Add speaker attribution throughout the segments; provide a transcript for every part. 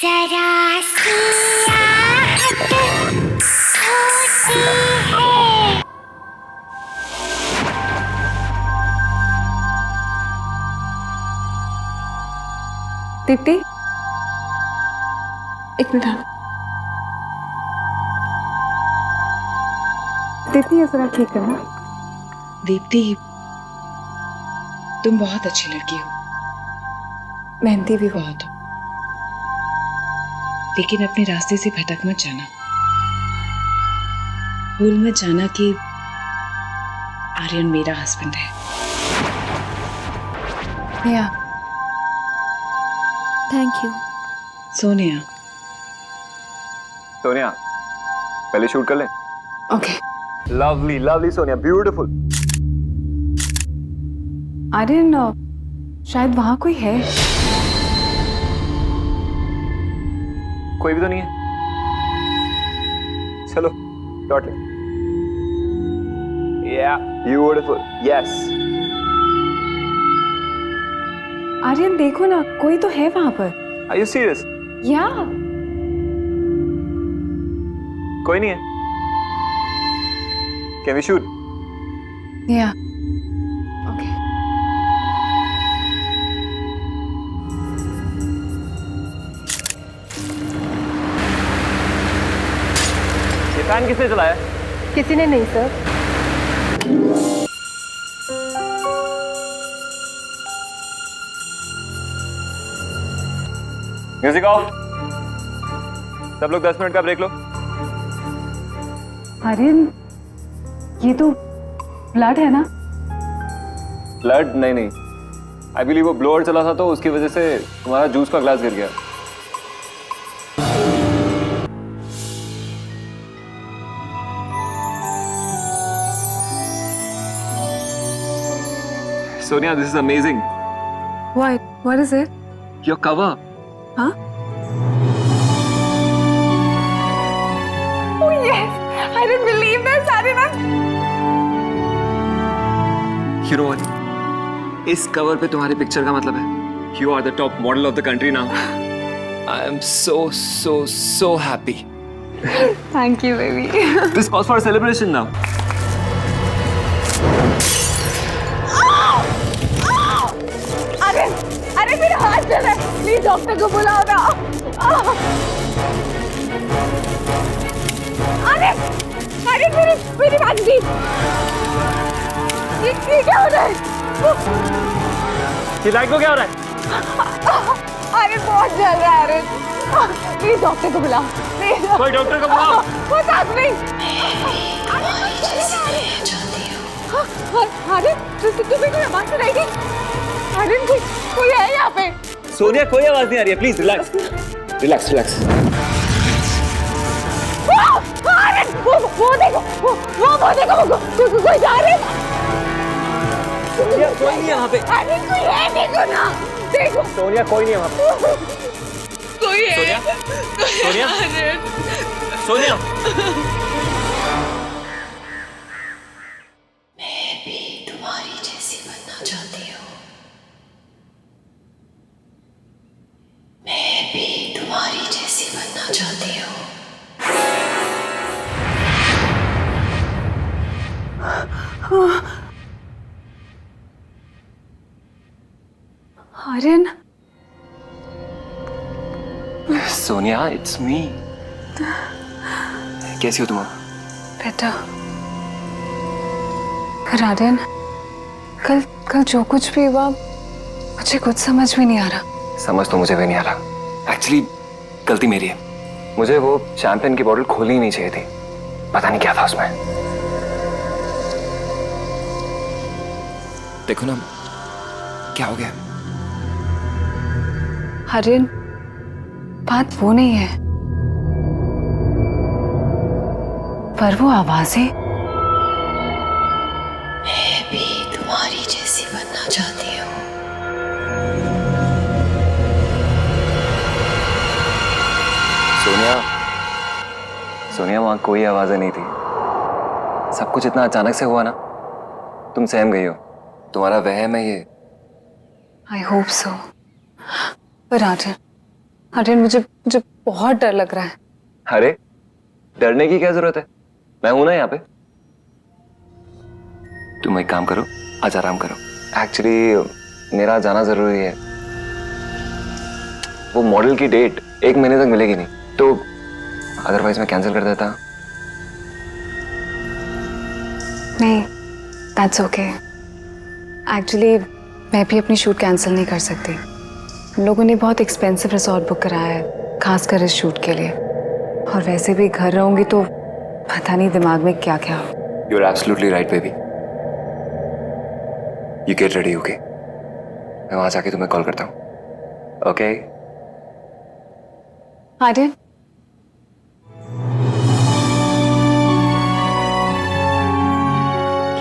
Speaker 1: जरा सी आहट होती है।
Speaker 2: दीप्ति, एक मिनट। दीप्ति, ये जरा ठीक करना।
Speaker 3: दीप्ति, तुम बहुत अच्छी लड़की हो।
Speaker 2: मेहनती भी हो।
Speaker 3: बहुत हो, लेकिन अपने रास्ते से भटक मत जाना। भूल मत जाना कि आर्यन मेरा हस्बैंड है।
Speaker 2: या
Speaker 1: थैंक यू।
Speaker 3: सोनिया,
Speaker 4: सोनिया, पहले शूट कर ले।
Speaker 2: Okay.
Speaker 4: Lovely lovely Sonia, beautiful.
Speaker 2: Aryan, शायद वहां कोई है।
Speaker 4: कोई भी तो नहीं है। चलो शॉट ले। या ब्यूटीफुल, यस।
Speaker 2: आर्यन देखो ना, कोई तो है वहां पर।
Speaker 4: Are you serious?
Speaker 2: या
Speaker 4: कोई नहीं है। Can we shoot?
Speaker 2: या ओके।
Speaker 4: ये फैन किसने चलाया?
Speaker 5: किसी ने नहीं सर।
Speaker 4: Music of. सब लोग 10 मिनट का ब्रेक लो।
Speaker 2: आर्यन, ये तो ब्लड है ना?
Speaker 4: ब्लड? नहीं नहीं, आई बिलीव वो ब्लोअर चला था तो उसकी वजह से तुम्हारा जूस का ग्लास गिर गया। Sonia, this is amazing.
Speaker 2: What is it?
Speaker 4: Your cover.
Speaker 2: Huh? Oh yes! I didn't believe this, Aryan.
Speaker 4: You know what? इस कवर पे तुम्हारी पिक्चर का मतलब है You are the top model of the country now.
Speaker 6: I am so happy.
Speaker 2: Thank you, baby.
Speaker 4: This calls for a celebration now.
Speaker 5: अरे मेरा हाथ चल रहा है, प्लीज डॉक्टर को बुलाओ ना। अरे अरे मेरी बात दी। ये क्या हो रहा है?
Speaker 4: ये लाइट को क्या हो रहा है?
Speaker 5: अरे बहुत जल रहा है। अरे प्लीज डॉक्टर को बुलाओ, प्लीज।
Speaker 4: कोई डॉक्टर को बुलाओ।
Speaker 5: वो साथ में। अरे तुम्हें कोई आवाज सुनाई दी? अरे कोई है यहाँ पे?
Speaker 4: सोनिया, कोई आवाज नहीं आ रही है। Please relax relax relax.
Speaker 5: अरे वो देखो, वो कोई जा रहे हैं।
Speaker 4: सोनिया, कोई नहीं है वहाँ पे।
Speaker 5: अरे कोई है, देखो ना, देखो।
Speaker 4: सोनिया, कोई नहीं है वहाँ पे।
Speaker 5: कोई है।
Speaker 4: सोनिया, सोनिया, सोनिया।
Speaker 1: तुम्हारी जैसी बनना चाहती हूँ। मैं भी तुम्हारी जैसी बनना चाहती हूँ।
Speaker 2: Aryan,
Speaker 4: Sonia, it's me. कैसी हो तुम?
Speaker 2: बेटा। पर आर्यन, कल जो कुछ भी हुआ, मुझे कुछ समझ में नहीं आ रहा।
Speaker 4: समझ तो मुझे भी नहीं आ रहा। एक्चुअली गलती मेरी है। मुझे वो शैंपेन की बोतल खोलनी नहीं चाहिए थी। पता नहीं क्या था उसमें।
Speaker 6: देखो ना, क्या हो गया?
Speaker 2: आर्यन, बात वो नहीं है, पर वो आवाजें।
Speaker 1: मैं भी तुम्हारी जैसी बनना चाहती हूँ।
Speaker 4: सोनिया, सोनिया, वहां कोई आवाजें नहीं थी। सब कुछ इतना अचानक से हुआ ना, तुम सहम गई हो। तुम्हारा वहम है ये।
Speaker 2: I hope so. पर आर्यन, आर्यन मुझे मुझे बहुत डर लग रहा है।
Speaker 4: अरे डरने की क्या जरूरत है, मैं हूं ना यहाँ पे। तुम एक काम करो, आज आराम करो। एक्चुअली मेरा जाना जरूरी है। वो मॉडल की डेट 1 महीने तक मिलेगी नहीं, तो अदरवाइज मैं कैंसिल कर देता।
Speaker 2: नहीं, दैट्स ओके। एक्चुअली मैं भी अपनी शूट कैंसिल नहीं कर सकती। हम लोगों ने बहुत एक्सपेंसिव रिसोर्ट बुक कराया है, खासकर इस शूट के लिए। और वैसे भी घर रहूंगी तो पता नहीं दिमाग में क्या क्या हो।
Speaker 4: You are absolutely right baby. You get ready, okay? मैं वहां जाके तुम्हें कॉल करता हूँ, okay?
Speaker 2: Aryan,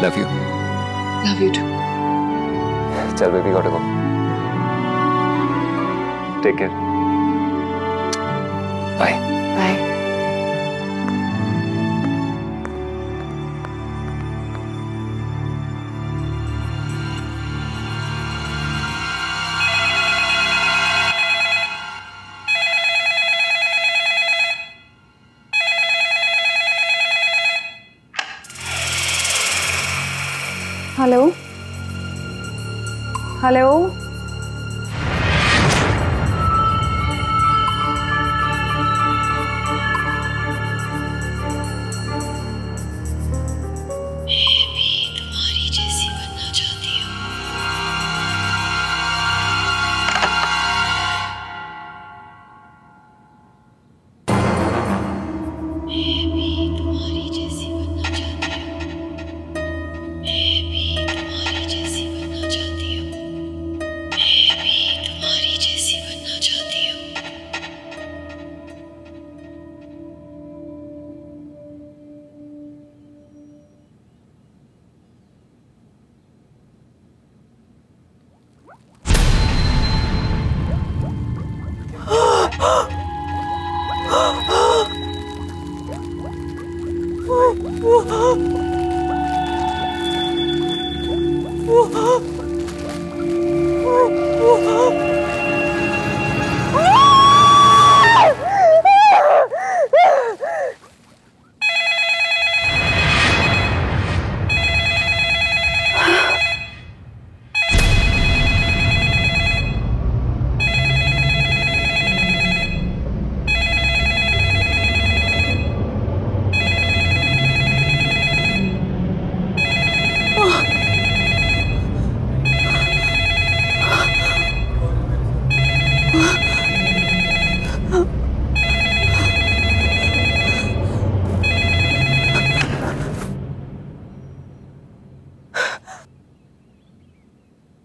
Speaker 4: love you.
Speaker 3: Love you too.
Speaker 4: चल baby, got to go. Take care, bye.
Speaker 2: Bye. Hello hello,
Speaker 1: तुम्हारी जैसी बनना चाहती हूँ। मैं भी तुम्हारी जैसी बनना चाहती हूँ। मैं भी तुम्हारी जैसी बनना चाहती हूँ। मैं भी तुम्हारी जैसी बनना चाहती हूँ।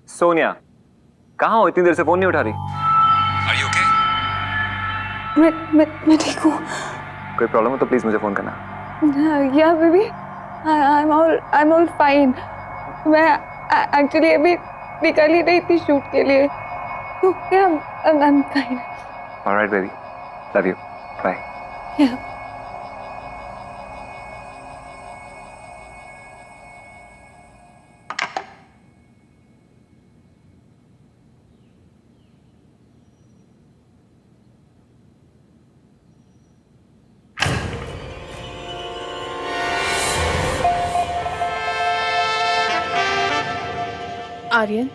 Speaker 4: सोनिया, कहाँ हो? इतनी देर से फोन नहीं उठा रही।
Speaker 6: Are you okay?
Speaker 2: मैं ठीक हूँ।
Speaker 4: कोई प्रॉब्लम हो तो प्लीज मुझे फोन करना।
Speaker 2: Yeah baby, I am all fine. मैं एक्चुअली अभी निकल ही रही थी शूट के लिए, तो I am fine.
Speaker 4: Alright baby, love you, bye.
Speaker 7: Aryan,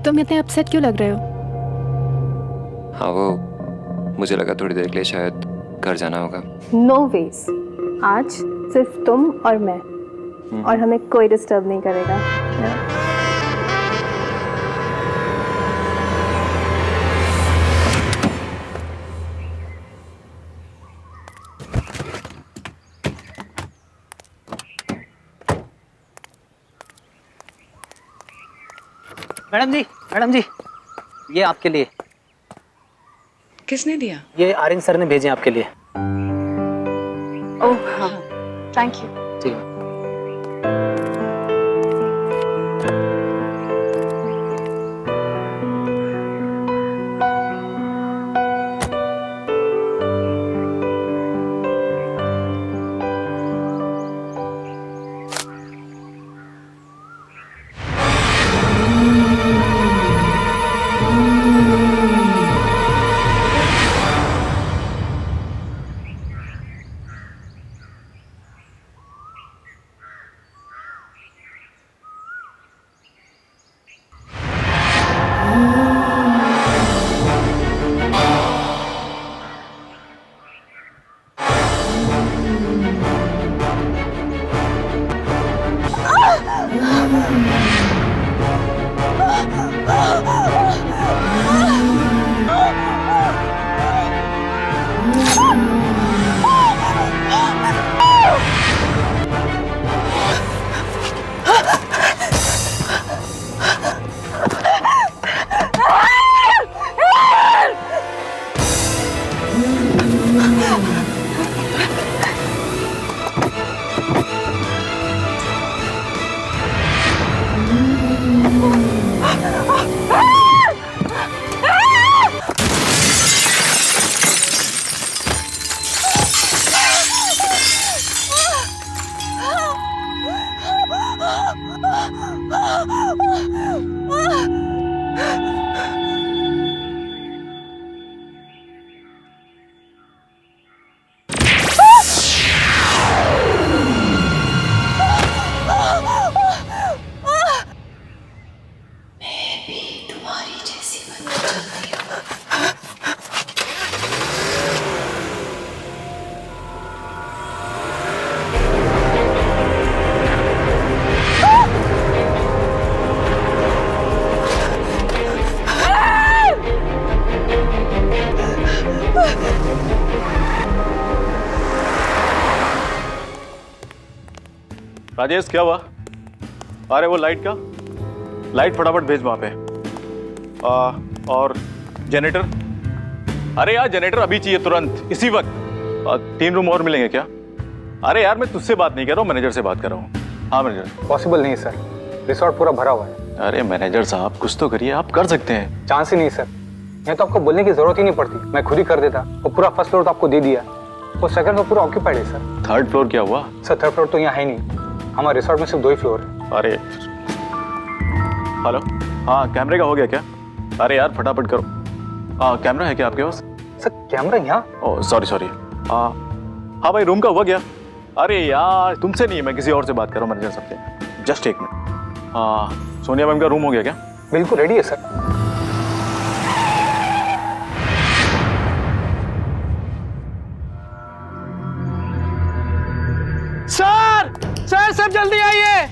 Speaker 7: तुम इतने अपसेट क्यों लग रहे हो?
Speaker 4: हाँ, वो मुझे लगा थोड़ी देर के लिए शायद घर जाना होगा।
Speaker 7: नो वेज, आज सिर्फ तुम और मैं, और हमें कोई डिस्टर्ब नहीं करेगा।
Speaker 8: मैडम जी, ये आपके लिए।
Speaker 3: किसने दिया?
Speaker 8: ये आर्यन सर ने भेजे आपके लिए।
Speaker 7: ओह हाँ, थैंक यू।
Speaker 8: ठीक है।
Speaker 1: तुम्हारी जैसी बनना चाहती हूँ।
Speaker 9: राजेश क्या हुआ? अरे वो लाइट का, लाइट फटाफट भेज वहां पे। और जनरेटर, अरे यार जनरेटर अभी चाहिए तुरंत, इसी वक्त। 3 रूम और मिलेंगे क्या? अरे यार मैं तुझसे बात नहीं कर रहा हूँ, मैनेजर से बात कर रहा हूँ। हाँ मैनेजर।
Speaker 10: पॉसिबल नहीं सर, रिसोर्ट पूरा भरा हुआ है।
Speaker 9: अरे मैनेजर साहब कुछ तो करिए, आप कर सकते हैं।
Speaker 10: चांस ही नहीं सर, ये तो आपको बोलने की जरूरत ही नहीं पड़ती, मैं खुद ही कर देता। वो पूरा फर्स्ट फ्लोर तो आपको दे दिया, वो सेकंड फ्लोर पूरा ऑक्यूपाइड है सर।
Speaker 9: 3rd फ्लोर क्या हुआ?
Speaker 10: सर 3rd फ्लोर तो यहाँ है नहीं, हमारे रिसोर्ट में सिर्फ 2 ही फ्लोर है।
Speaker 9: अरे हेलो, हाँ कैमरे का हो गया क्या? अरे यार फटाफट करो। हाँ कैमरा है क्या आपके पास?
Speaker 10: सर कैमरा यहाँ?
Speaker 9: Oh sorry. हाँ भाई रूम का हुआ क्या? अरे यार तुमसे नहीं, मैं किसी और से बात कर रहा हूँ मैनेजर साहब से। Just 1 minute. हाँ सोनिया मैम का रूम हो गया क्या?
Speaker 10: बिल्कुल रेडी है सर।
Speaker 8: सर सब जल्दी आइए।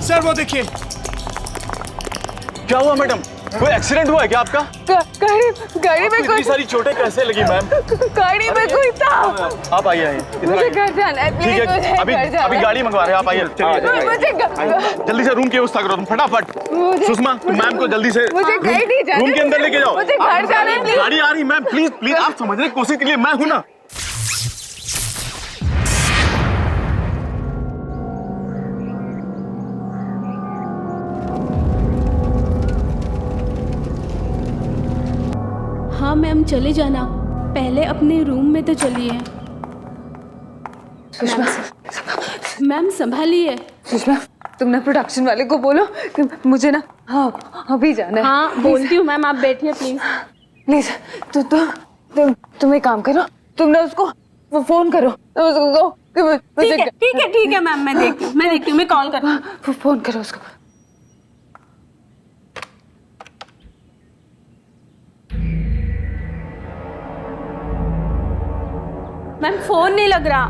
Speaker 8: सर वो देखिए।
Speaker 9: क्या हुआ मैडम? कोई एक्सीडेंट हुआ है क्या आपका?
Speaker 5: गाड़ी में
Speaker 9: इतनी सारी चोटें कैसे लगी मैम?
Speaker 5: गाड़ी में कोई था।
Speaker 9: आप आइए
Speaker 5: मुझे घर जाना है, प्लीज
Speaker 9: ठीक
Speaker 5: मुझे
Speaker 9: है, अभी
Speaker 5: घर जाना
Speaker 9: अभी
Speaker 5: है।
Speaker 9: गाड़ी मंगवा रहे हैं, आप आइए। चलिए
Speaker 5: मुझे
Speaker 9: जल्दी से रूम की व्यवस्था करो तुम फटाफट। सुषमा तुम मैम को जल्दी से
Speaker 5: मुझे कहीं नहीं जाना,
Speaker 9: रूम के अंदर लेके जाओ।
Speaker 5: मुझे घर जाना है, प्लीज।
Speaker 9: गाड़ी आ रही मैम, प्लीज आप समझने की कोशिश कीजिए, मैं हूं ना।
Speaker 11: हाँ मैम चले जाना, पहले अपने रूम में तो चलिए।
Speaker 2: सुषमा,
Speaker 11: मैम संभालिए।
Speaker 2: सुषमा तुम ना प्रोडक्शन वाले को बोलो कि मुझे ना हाँ अभी जाना है।
Speaker 11: हाँ बोलती हूँ मैम, आप बैठिए प्लीज।
Speaker 2: प्लीज तुम एक काम करो, तुम ना उसको वो फोन करो, उसको कहो कि मुझे
Speaker 11: ठीक है मैम, मैं देखती हूँ, मैं कॉल करती हूँ।
Speaker 2: फोन करो उसको।
Speaker 11: मैम फोन नहीं लग रहा।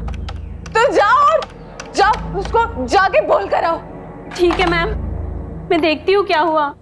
Speaker 5: तो जाओ उसको जाके बोल कर आओ।
Speaker 11: ठीक है मैम, मैं देखती हूँ क्या हुआ।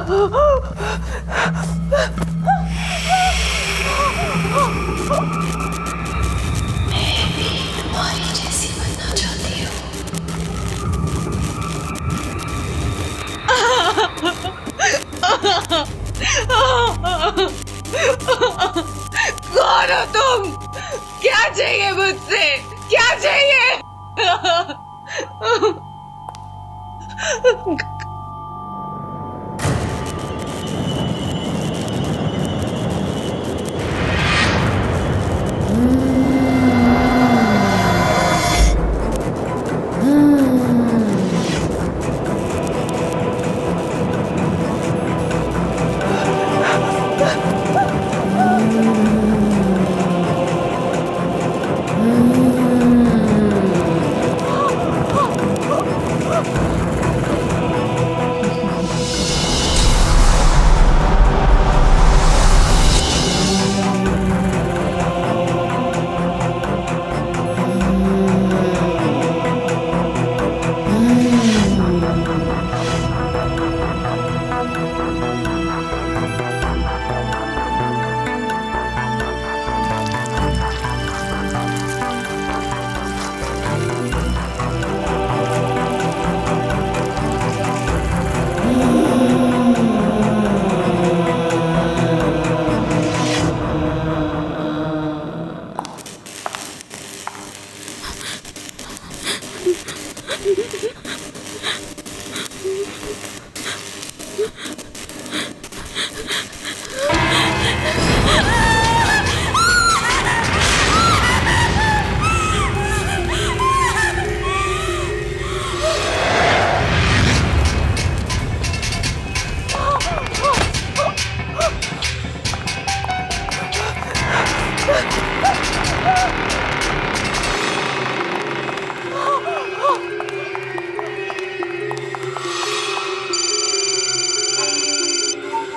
Speaker 1: तुम्हारी जैसी बनना चाहती हूँ।
Speaker 3: कौन हो तुम? क्या चाहिए मुझसे? क्या चाहिए?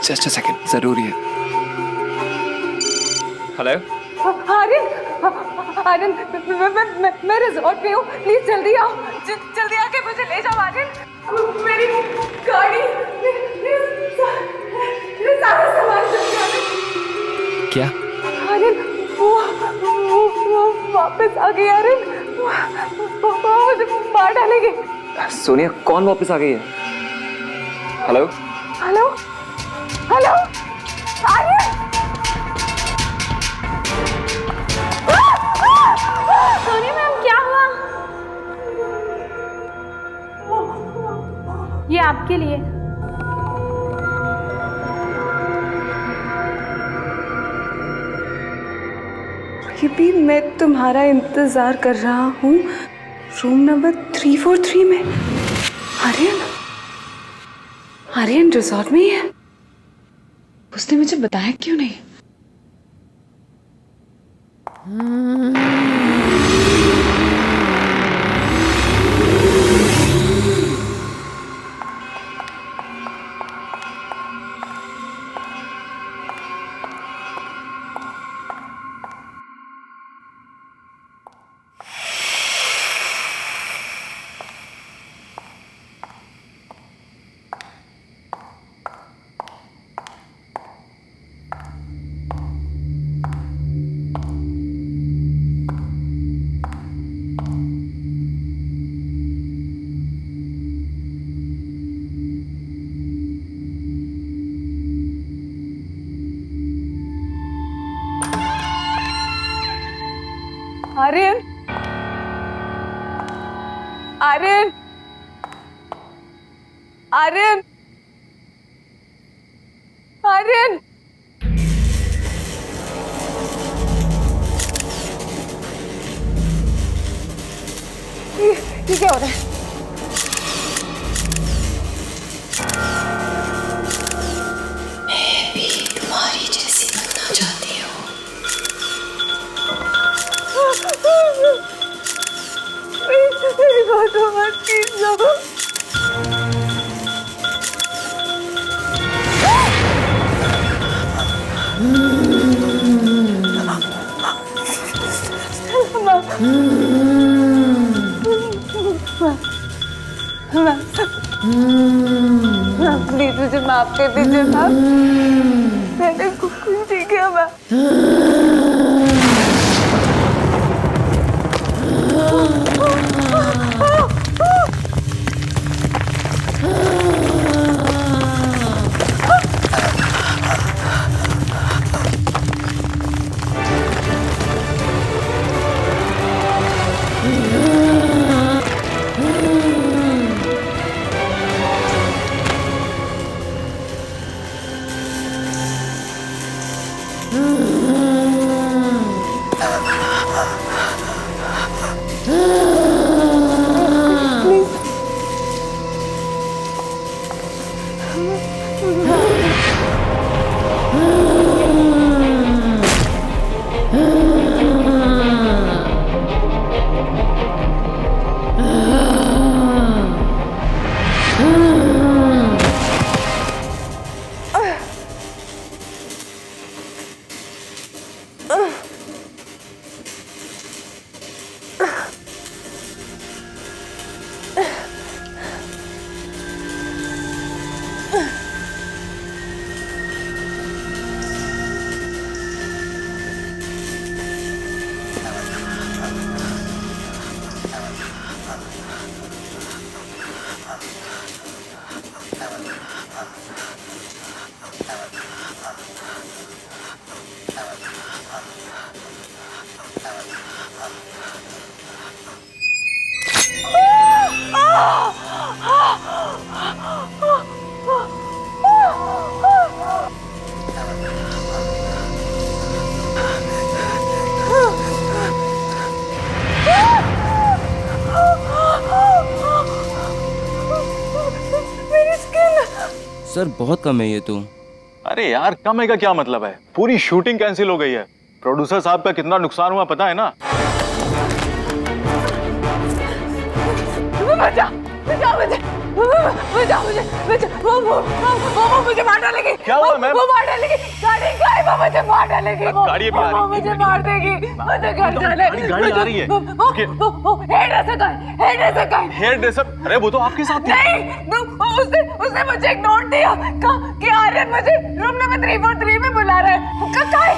Speaker 6: जस्ट अ सेकंड, जरूरी है। हेलो।
Speaker 5: आर्यन, आर्यन, मैं रिजॉर्ट पे हूँ, प्लीज जल्दी आओ, जल्दी आके मुझे ले जाओ आर्यन। मेरी गाड़ी, मेरे सारा सामान जल्दी आर्यन।
Speaker 6: क्या?
Speaker 5: आर्यन, वो वापस आ गई आर्यन, वो मुझे मार डालेंगे।
Speaker 4: सोनिया, कौन वापस आ गई है? Hello
Speaker 5: hello hello Aryan,
Speaker 11: Sonia ma'am क्या हुआ? ये आपके लिए।
Speaker 2: ये भी मैं तुम्हारा इंतजार कर रहा हूँ रूम नंबर 343 में। आर्यन, आर्यन रिजॉर्ट में ही है। उसने मुझे बताया क्यों नहीं?
Speaker 5: आर्यन, आर्यन, आर्यन, आर्यन, ये क्या हो रहा है?
Speaker 1: मैं भी तुम्हारी जैसी बनना चाहती हूँ।
Speaker 5: मेरी बात मत कीजिए। माफ कर दीजिए साहब, मैंने कुछ नहीं किया। मैं
Speaker 6: सर बहुत कम है ये तो।
Speaker 9: अरे यार कम है का क्या मतलब है, पूरी शूटिंग कैंसिल हो गई है। प्रोड्यूसर साहब का कितना नुकसान हुआ पता है ना।
Speaker 5: बचा, बचा मुझे, बचा मुझे, बचा, वो मुझे मार डालेगी।
Speaker 9: क्या हुआ मैम?
Speaker 5: वो मार डालेगी, गाड़ी का है, वो मुझे मार डालेगी।
Speaker 9: गाड़ी अभी आ रही है।
Speaker 5: मुझे मार देगी, मुझे घर जाने।
Speaker 9: गाड़ी आ रही है।
Speaker 5: हेयर ड्रेसर का है, हेयर ड्रेसर का है।
Speaker 9: Hair dresser? अरे वो तो आपके साथ थी।
Speaker 5: नहीं, उसने मुझे एक नोट दिया कि आर्यन मुझे रूम नंबर 343 में बुला रहा है। कहाँ है?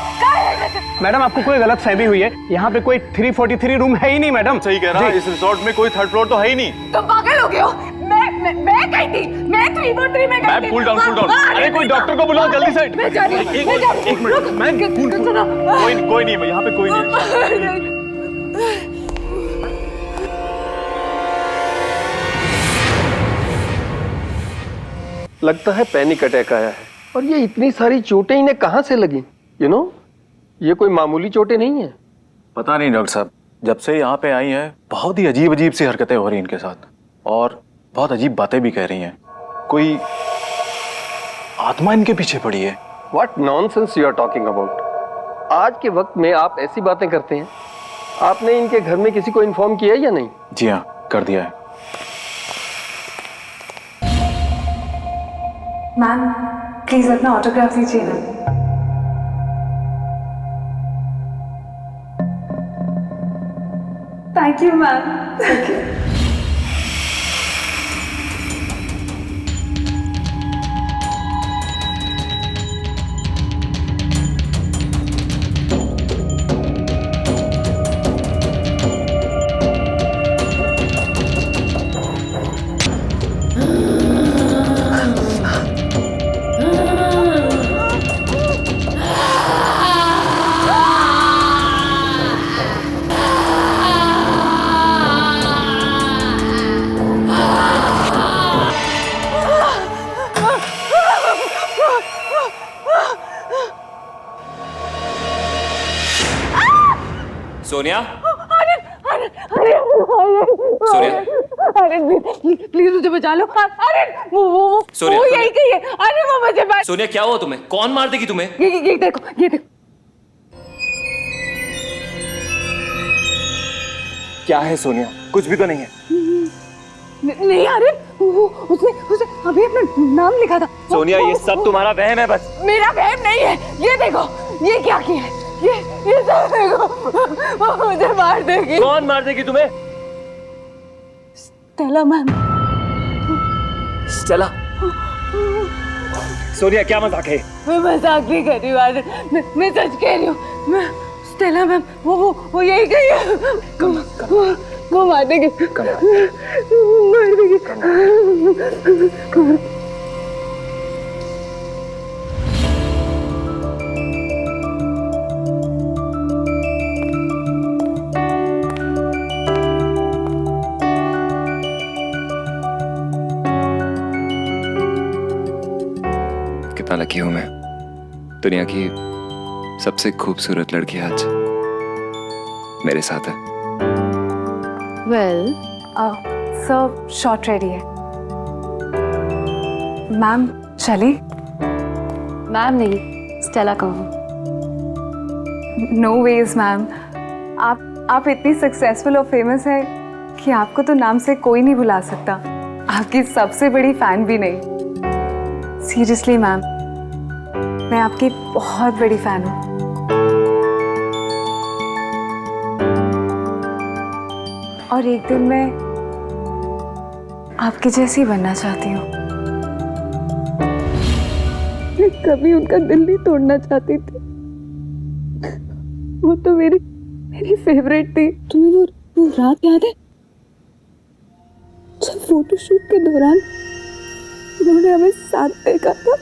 Speaker 8: मैडम आपको कोई गलत फहमी हुई है, यहाँ पे कोई 343 रूम है ही नहीं मैडम।
Speaker 9: सही कह रहा है, इस रिसोर्ट में कोई थर्ड फ्लोर तो है ही नहीं।
Speaker 5: तुम पागल हो गए हो? मैं गई थी, मैं 343 में गई थी।
Speaker 9: Cool down, cool down. अरे कोई डॉक्टर को बुलाओ जल्दी से।
Speaker 5: मैं जा रही हूँ।
Speaker 9: एक मिनट मैम, कोई नहीं है यहाँ पे, कोई नहीं।
Speaker 12: लगता है पैनिक अटैक आया है। और ये इतनी सारी चोटें इन्हें कहाँ से लगी? यू नो, ये कोई मामूली चोटें नहीं है।
Speaker 9: पता नहीं डॉक्टर साहब, जब से यहाँ पे आई हैं बहुत ही अजीब अजीब सी हरकतें हो रही हैं इनके साथ, और बहुत अजीब बातें भी कह रही हैं। कोई आत्मा इनके पीछे पड़ी है।
Speaker 12: What nonsense you are talking about? आज के वक्त में आप ऐसी बातें करते हैं? आपने इनके घर में किसी को इन्फॉर्म किया या नहीं?
Speaker 9: जी हाँ, कर दिया है।
Speaker 2: मैम प्लीज अपना ऑटोग्राफ दीजिए ना। Thank you ma'am, thank you.
Speaker 6: Sonia,
Speaker 5: अरे प्लीज मुझे बचा लो। अरे वो यही कही है। अरे वो मुझे
Speaker 6: सोनिया क्या हुआ तुम्हें? कौन मार देगी तुम्हें?
Speaker 5: ये देखो, ये देखो।
Speaker 4: क्या है सोनिया? कुछ भी तो नहीं है।
Speaker 5: नहीं अरे उसने अभी अपना नाम लिखा था।
Speaker 4: सोनिया ये सब तुम्हारा वहम है बस।
Speaker 5: मेरा वहम नहीं है। ये देखो, ये क्या किया है? ये सब देखो, वो मुझे मार देगी।
Speaker 6: कौन मार देगी तुम्हें?
Speaker 5: Stella ma'am.
Speaker 6: स्टेला?
Speaker 4: सोनिया क्या मजाक है?
Speaker 5: मैं मजाक नहीं कर रही हूँ आर्यन, मैं सच कह रही हूँ। मैं स्टेला मैम वो यही गई है। वो मार देगी, मार देगी।
Speaker 4: कितना लकी हूं मैं, दुनिया की सबसे खूबसूरत लड़की आज मेरे साथ है।
Speaker 7: वेल
Speaker 2: सर शॉट रेडी है। मैम चले?
Speaker 7: मैम नहीं, स्टेला कहूँ।
Speaker 2: नो वेज मैम, आप इतनी सक्सेसफुल और फेमस है कि आपको तो नाम से कोई नहीं भुला सकता। आपकी सबसे बड़ी फैन भी नहीं। सीरियसली मैम, मैं आपकी बहुत बड़ी फैन हूँ। और एक दिन मैं आपकी जैसी बनना चाहती हूँ।
Speaker 5: मैं कभी उनका दिल नहीं तोड़ना चाहती थी। वो तो मेरी फेवरेट थी। तुम्हें वो रात याद है जब फोटोशूट के दौरान उन्होंने हमें साथ देखा था?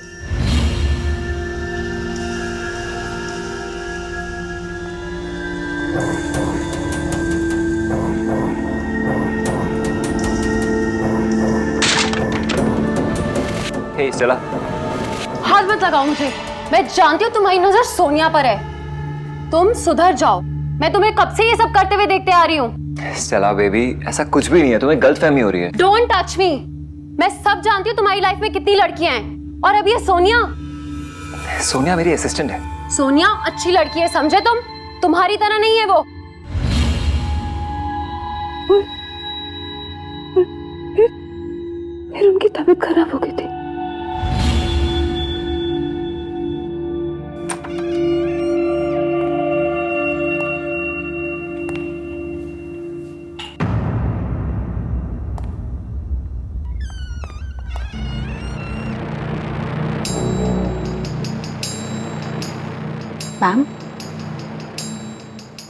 Speaker 4: हे स्टेला,
Speaker 7: हाथ मत लगाओ मुझे। मैं जानती हूँ तुम्हारी नजर सोनिया पर है। तुम सुधर जाओ। मैं तुम्हें कब से ये सब करते हुए देखते आ रही हूँ।
Speaker 4: स्टेला बेबी, ऐसा कुछ भी नहीं है, तुम्हें गलतफहमी हो रही है।
Speaker 7: Don't touch me. मैं सब जानती हूँ तुम्हारी लाइफ में कितनी लड़कियां हैं, और अब ये सोनिया।
Speaker 4: सोनिया मेरी असिस्टेंट है।
Speaker 7: सोनिया अच्छी लड़की है, समझे तुम? तुम्हारी तरह नहीं है वो।
Speaker 5: फिर उनकी तबीयत खराब हो गई थी।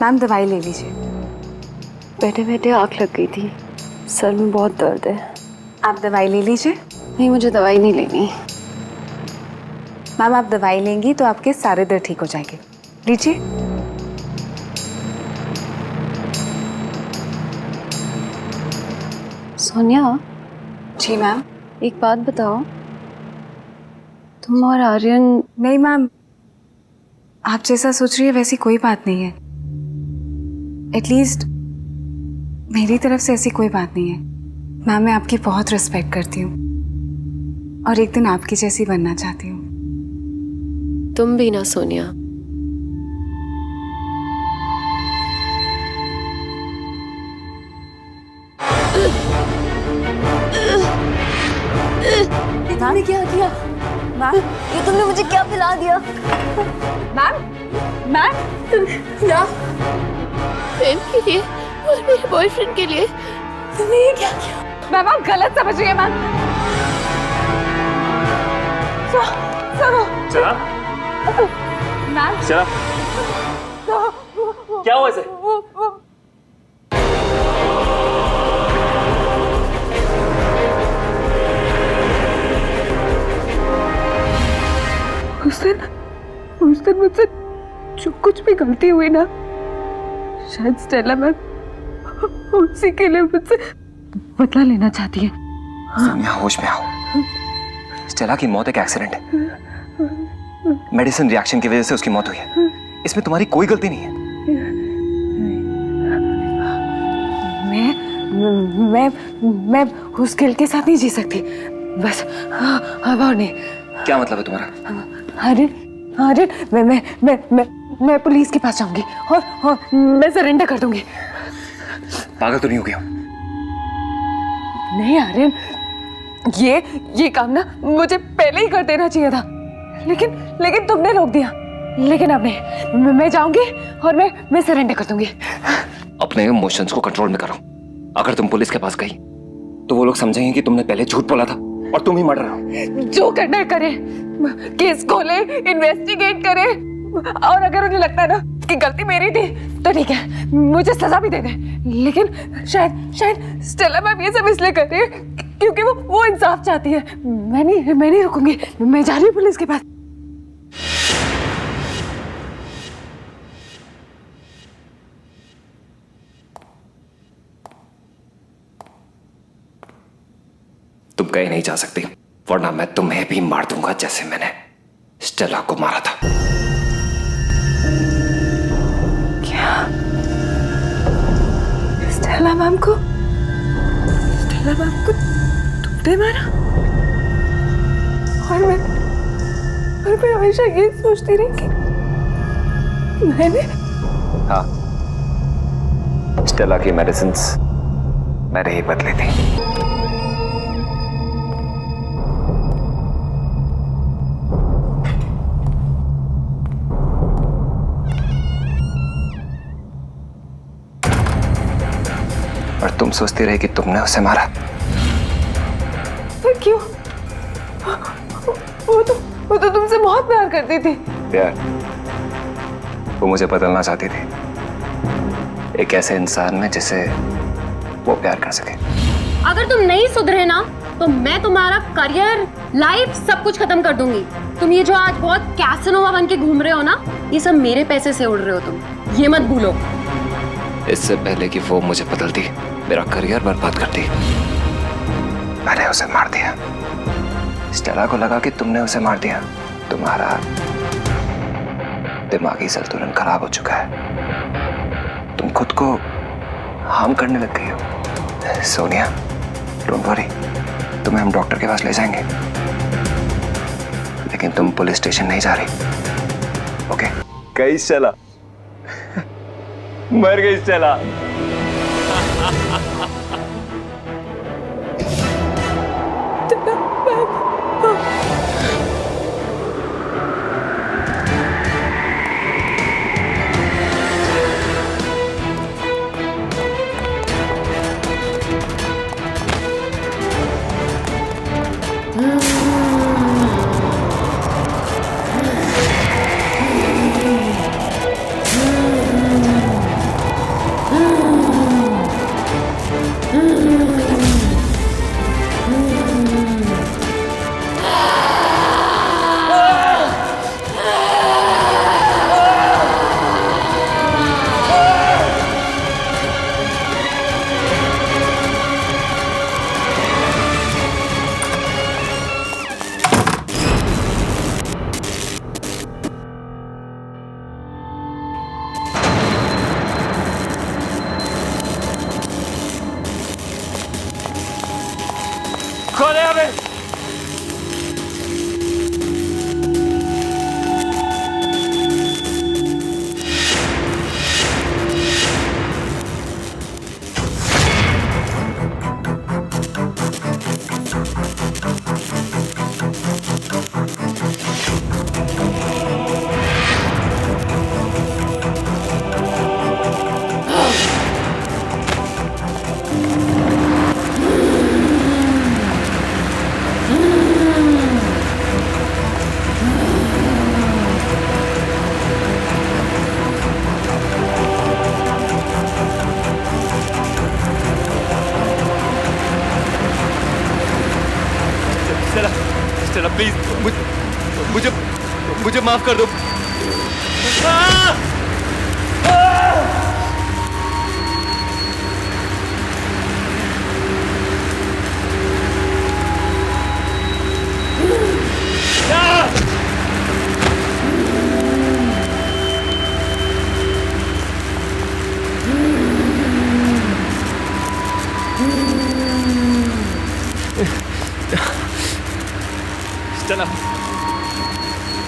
Speaker 2: मैम दवाई ले लीजिए।
Speaker 7: बैठे बैठे आँख लग गई थी, सर में बहुत दर्द है।
Speaker 2: आप दवाई ले लीजिए।
Speaker 7: नहीं, मुझे दवाई नहीं लेनी।
Speaker 2: मैम आप दवाई लेंगी तो आपके सारे दर्द ठीक हो जाएंगे। लीजिए।
Speaker 7: सोनिया।
Speaker 2: जी मैम।
Speaker 7: एक बात बताओ, तुम और आर्यन?
Speaker 2: नहीं मैम, आप जैसा सोच रही है वैसी कोई बात नहीं है। एटलीस्ट मेरी तरफ से ऐसी कोई बात नहीं है। मैम मैं आपकी बहुत रिस्पेक्ट करती हूँ और एक दिन आपकी जैसी बनना चाहती हूँ।
Speaker 7: तुम भी ना सोनिया।
Speaker 5: तुमने क्या किया? मैम ये तुमने मुझे क्या पिला दिया? मैम क्या?
Speaker 11: प्रेम के लिए और मेरे बॉयफ्रेंड के लिए
Speaker 5: तुमने ये क्या किया? मैम आप गलत समझ रही है। मैम सुनो।
Speaker 6: चला
Speaker 5: मैम
Speaker 6: चला, क्या हुआ इसे?
Speaker 5: उस दिन मुझसे जो कुछ भी गलती हुई ना, शायद स्टेला मैम उसी के लिए मुझसे बदला लेना चाहती है।
Speaker 4: सोनिया होश में आओ। स्टेला की मौत एक एक्सीडेंट है। मेडिसिन रिएक्शन की वजह से उसकी मौत हुई है। इसमें तुम्हारी कोई गलती नहीं है।
Speaker 5: मैं उस गिल्ट के साथ नहीं जी सकती। बस अब और नहीं।
Speaker 4: क्या मतलब है तुम्हारा?
Speaker 5: आर्यन, मैं पुलिस के पास जाऊंगी और मैं सरेंडर कर दूंगी।
Speaker 4: पागल तो नहीं हो गया?
Speaker 5: नहीं आर्यन, ये काम ना मुझे पहले ही कर देना चाहिए था, लेकिन तुमने रोक दिया। लेकिन अब नहीं, मैं जाऊंगी और मैं सरेंडर कर दूंगी।
Speaker 4: अपने इमोशंस को कंट्रोल में करो। अगर तुम पुलिस के पास गई तो वो लोग समझेंगे कि तुमने पहले झूठ बोला था और तुम ही मर्डर हो।
Speaker 5: जो करना है करे, केस खोले, इन्वेस्टिगेट करे, और अगर उन्हें लगता है ना कि गलती मेरी थी तो ठीक है, मुझे सजा भी दे दे। लेकिन शायद स्टेला मैम ये सब इसलिए कर रही है क्योंकि वो इंसाफ चाहती है। मैं नहीं रुकूंगी, मैं जा रही हूँ पुलिस के पास।
Speaker 4: तुम कहीं नहीं जा सकती, वरना मैं तुम्हें भी मार दूंगा जैसे मैंने स्टेला को मारा था।
Speaker 5: क्या? स्टेला मैम को तुमने मारा? और मैं हमेशा ये सोचती रही कि मैंने।
Speaker 4: हाँ, स्टेला की मेडिसिन्स मैंने ही बदली थी। और तुम सोचती रही कि तुमने उसे मारा।
Speaker 5: क्यों? वो तो तुमसे बहुत प्यार करती थी।
Speaker 4: प्यार? वो मुझे बदलना चाहती थी एक ऐसे इंसान में जिसे वो प्यार कर सके।
Speaker 7: अगर तुम नहीं सुधरे ना तो मैं तुम्हारा करियर, लाइफ सब कुछ खत्म कर दूंगी। तुम ये जो आज बहुत कैसनोवा बन के घूम रहे हो ना, ये सब मेरे पैसे से उड़ रहे हो तुम, ये मत भूलो।
Speaker 4: इससे पहले कि वो मुझे बदलती, मेरा करियर बर्बाद करती, मैंने उसे मार दिया। स्टेला को लगा कि तुमने उसे मार दिया। तुम्हारा दिमागी संतुलन खराब हो चुका है, तुम खुद को हार्म करने लग गई हो। सोनिया, डोंट वरी, तुम्हें हम डॉक्टर के पास ले जाएंगे, लेकिन तुम पुलिस स्टेशन नहीं जा रही, ओके? गई स्टेला, मर गई स्टेला।
Speaker 6: खोले हमें। स्टेला प्लीज मुझे माफ कर दो।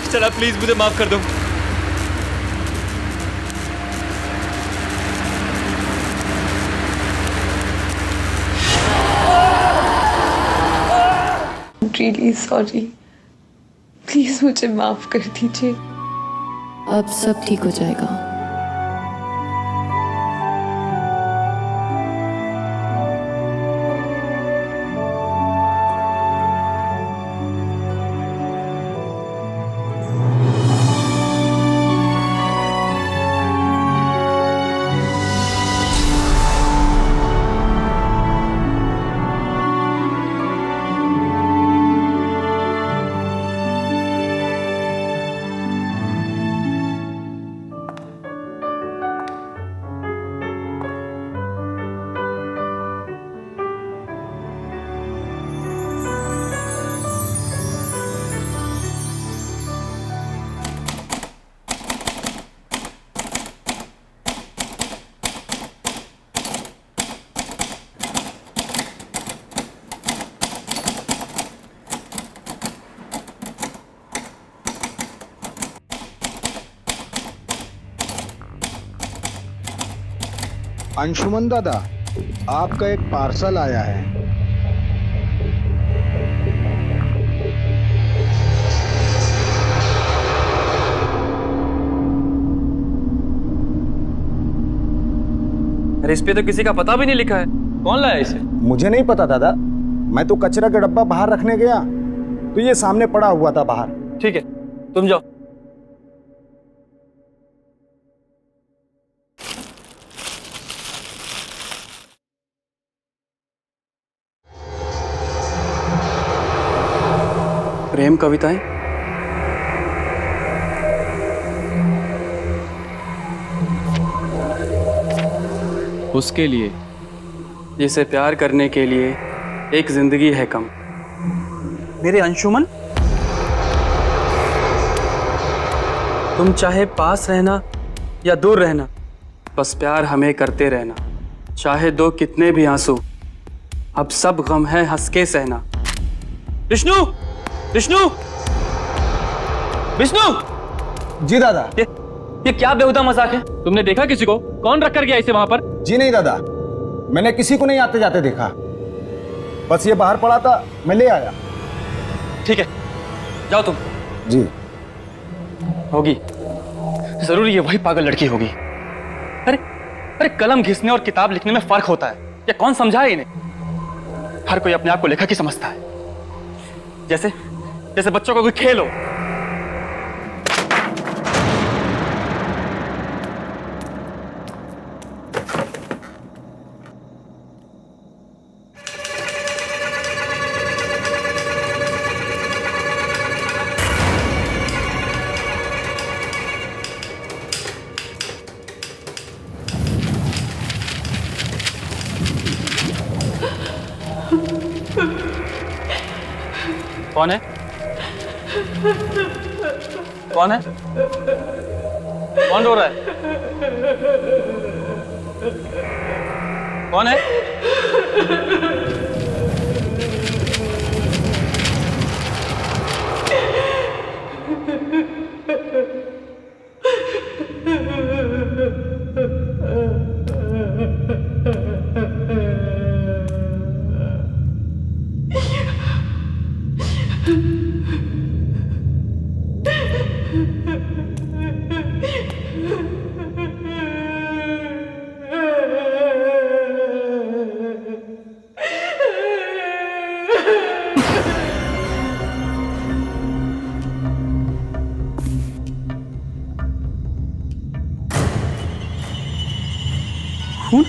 Speaker 6: स्टेला प्लीज मुझे माफ कर दो।
Speaker 5: रियली सॉरी, प्लीज मुझे माफ कर दीजिए।
Speaker 1: अब सब ठीक हो जाएगा।
Speaker 13: अंशुमन दादा, आपका एक पार्सल आया है।
Speaker 6: अरे इस पे तो किसी का पता भी नहीं लिखा है, कौन लाया इसे?
Speaker 13: मुझे नहीं पता दादा, मैं तो कचरा का डब्बा बाहर रखने गया तो ये सामने पड़ा हुआ था बाहर।
Speaker 6: ठीक है, तुम जाओ।
Speaker 14: प्रेम कविताएं। उसके लिए जिसे प्यार करने के लिए एक जिंदगी है कम। मेरे अंशुमन, तुम चाहे पास रहना या दूर रहना, बस प्यार हमें करते रहना। चाहे दो कितने भी आंसू, अब सब गम है हंस के सहना। विष्णु, विष्णु, विष्णु!
Speaker 13: जी दादा।
Speaker 14: ये क्या बेहुदा मजाक है? तुमने देखा किसी को? कौन रख कर गया इसे वहां पर?
Speaker 13: जी नहीं दादा, मैंने किसी को नहीं आते जाते देखा, बस ये बाहर पड़ा था, मैं ले आया।
Speaker 14: ठीक है, जाओ तुम।
Speaker 13: जी।
Speaker 14: होगी, जरूर ये वही पागल लड़की होगी। अरे अरे, कलम घिसने और किताब लिखने में फर्क होता है, ये कौन समझाए इन्हें? हर कोई अपने आप को लेखक ही समझता है, जैसे जैसे बच्चों को कोई खेल हो। कौन है? कौन है? कौन रो रहा है? कौन है? खून?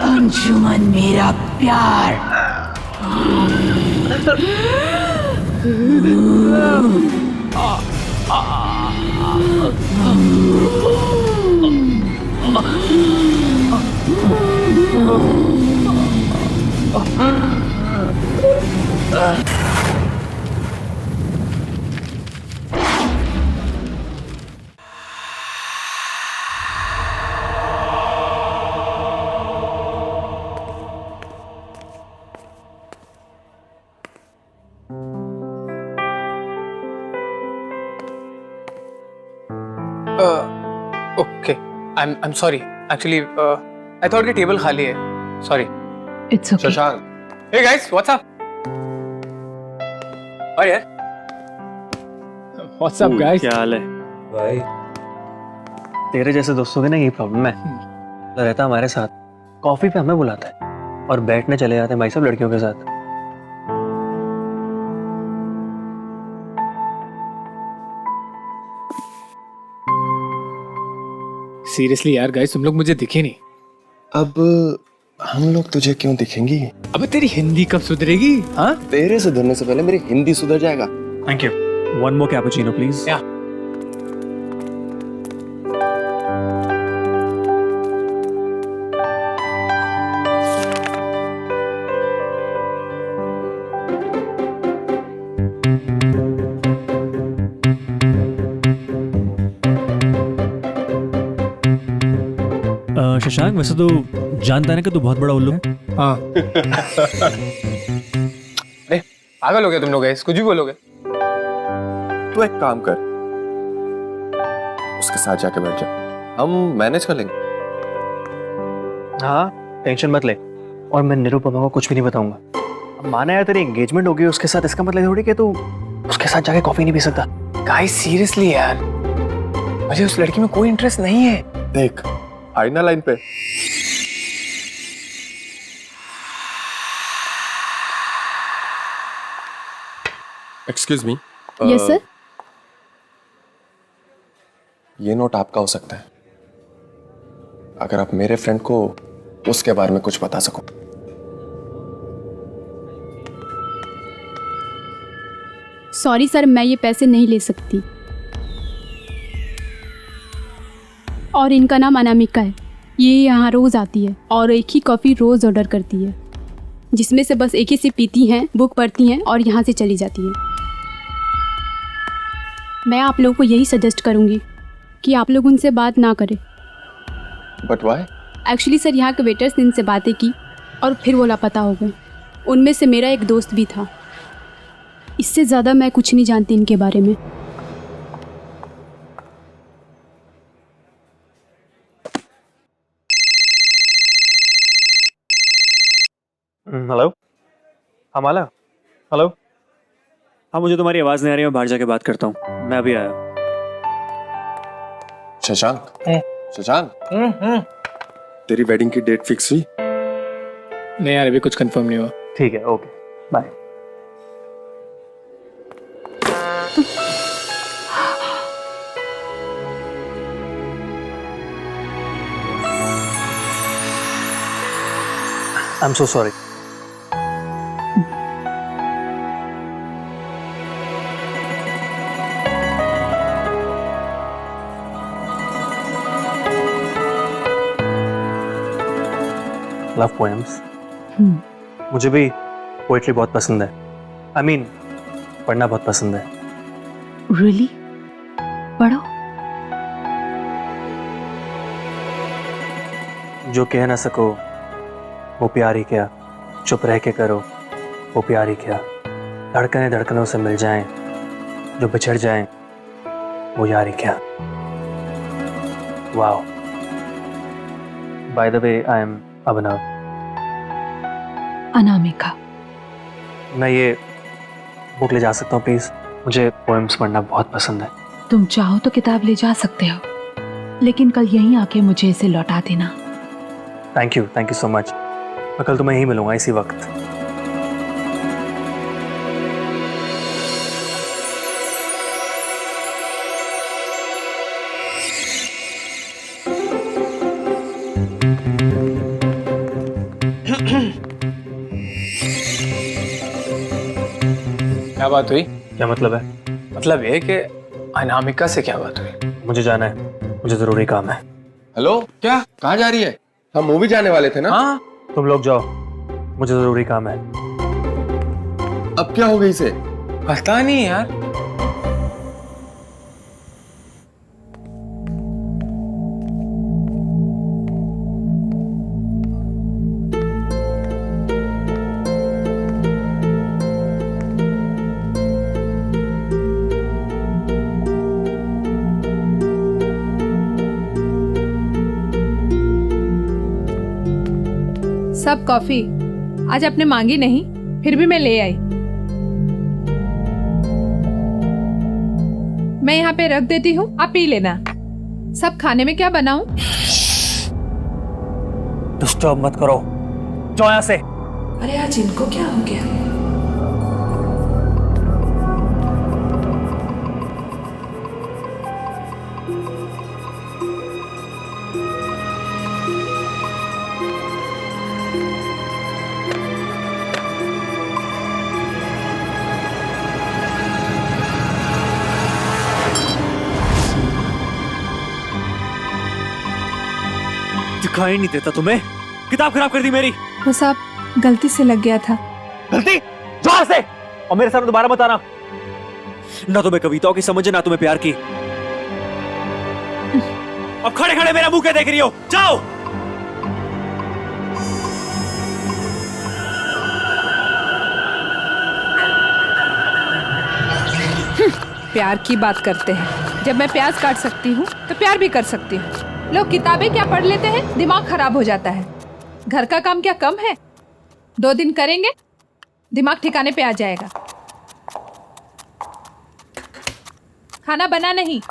Speaker 1: अंशुमन मेरा प्यार।
Speaker 8: Okay, I'm sorry. Actually, I thought कि टेबल खाली है. Sorry.
Speaker 2: It's okay.
Speaker 8: Shashank. Hey guys, what's up? और यार.
Speaker 6: What's up guys?
Speaker 14: क्या हाल है भाई? तेरे जैसे दोस्तों की ना यही प्रॉब्लम है। रहता हमारे साथ, कॉफी पे हमें बुलाता है और बैठने चले जाते हैं भाई सब लड़कियों के साथ।
Speaker 6: सीरियसली यार गाइस, तुम लोग मुझे दिखे नहीं।
Speaker 12: अब हम लोग तुझे क्यों दिखेंगी?
Speaker 6: अबे तेरी हिंदी कब सुधरेगी? हाँ,
Speaker 12: तेरे सुधरने से पहले मेरी हिंदी सुधर जाएगा।
Speaker 14: Thank you. One more cappuccino please.
Speaker 6: या
Speaker 15: शशांक, वैसे तो जानता है ना कि तू बहुत बड़ा उल्लू है।
Speaker 8: हाँ। अरे पागल हो गए तुम लोग, कुछ भी बोलोगे।
Speaker 4: तू एक काम कर, उसके साथ जाके बैठ जा, हम मैनेज कर लेंगे।
Speaker 14: हाँ टेंशन मत ले, और मैं निरुपमा को कुछ भी नहीं बताऊंगा। अब माना यार तेरी एंगेजमेंट हो गई उसके साथ, इसका मतलब थोड़ी कि तू उसके साथ जाके कॉफी नहीं पी सकता।
Speaker 8: गाइस सीरियसली यार, मुझे उस लड़की में कोई इंटरेस्ट नहीं है।
Speaker 4: देख आई ना लाइन पे। Excuse me.
Speaker 11: Yes sir.
Speaker 4: ये नोट आपका हो सकता है, अगर आप मेरे फ्रेंड को उसके बारे में कुछ बता सको।
Speaker 11: सॉरी सर, मैं ये पैसे नहीं ले सकती। और इनका नाम अनामिका है, ये यहाँ रोज़ आती है और एक ही कॉफ़ी रोज़ ऑर्डर करती है, जिसमें से बस एक ही सिप पीती हैं, बुक पढ़ती हैं और यहाँ से चली जाती है। मैं आप लोगों को यही सजेस्ट करूँगी कि आप लोग उनसे बात ना करें।
Speaker 4: But why?
Speaker 11: एक्चुअली सर, यहाँ के वेटर्स ने इनसे बातें की और फिर वो लापता हो गए। उनमें से मेरा एक दोस्त भी था। इससे ज़्यादा मैं कुछ नहीं जानती इनके बारे में।
Speaker 14: हेलो, हाँ माला। हेलो।
Speaker 15: हाँ मुझे तुम्हारी आवाज़ नहीं आ रही है, मैं बाहर जाके बात करता हूँ, मैं अभी आया।
Speaker 4: शशांक, शशांक, तेरी वेडिंग की डेट फिक्स हुई?
Speaker 8: नहीं यार, अभी कुछ कंफर्म नहीं हुआ।
Speaker 14: ठीक है, okay bye. I am so sorry. Love poems, मुझे भी पोएट्री बहुत पसंद है। आई मीन पढ़ना बहुत पसंद है।
Speaker 3: रियली? पढ़ो।
Speaker 14: जो कह ना सको वो प्यार ही क्या, चुप रह के करो वो प्यार ही क्या, धड़कने धड़कनों से मिल जाएं, जो बिछड़ जाएं वो यार ही क्या। Wow. By the way, I am Abhinav.
Speaker 3: Anamika.
Speaker 14: मैं ये बुक ले जा सकता हूँ प्लीज? मुझे पोएम्स पढ़ना बहुत पसंद है।
Speaker 3: तुम चाहो तो किताब ले जा सकते हो, लेकिन कल यहीं आके मुझे इसे लौटा देना।
Speaker 14: Thank you so much. मैं कल तुम्हें यहीं मिलूंगा इसी वक्त।
Speaker 8: क्या बात हुई?
Speaker 14: क्या मतलब है?
Speaker 8: मतलब ये कि अनामिका से क्या बात हुई?
Speaker 14: मुझे जाना है, मुझे जरूरी काम है।
Speaker 4: हेलो, क्या कहाँ जा रही है? हम मूवी जाने वाले थे ना?
Speaker 8: हाँ।
Speaker 14: तुम लोग जाओ, मुझे जरूरी काम है।
Speaker 4: अब क्या हो गई इसे?
Speaker 8: पता नहीं यार।
Speaker 5: सब कॉफी आज आपने मांगी नहीं, फिर भी मैं ले आई। मैं यहाँ पे रख देती हूँ, आप पी लेना। सब खाने में क्या बनाऊं?
Speaker 14: डिस्टर्ब मत करो, जाओ यहाँ से।
Speaker 3: अरे आज इनको क्या हो गया?
Speaker 15: दिखाई नहीं देता तुम्हें? किताब खराब कर दी मेरी।
Speaker 5: वो सब गलती से लग गया था।
Speaker 14: गलती? जोर से! और मेरे सामने दोबारा मत आना।
Speaker 15: ना तुम्हें कविताओं की समझ है, ना तुम्हें प्यार की। अब खड़े खड़े मेरा मुंह क्या देख रही हो? जाओ।
Speaker 5: प्यार की बात करते हैं। जब मैं प्याज काट सकती हूँ तो प्यार भी कर सकती हूँ। लोग किताबें क्या पढ़ लेते हैं, दिमाग खराब हो जाता है। घर का काम क्या कम है? 2 दिन करेंगे, दिमाग ठिकाने पे आ जाएगा। खाना बना नहीं,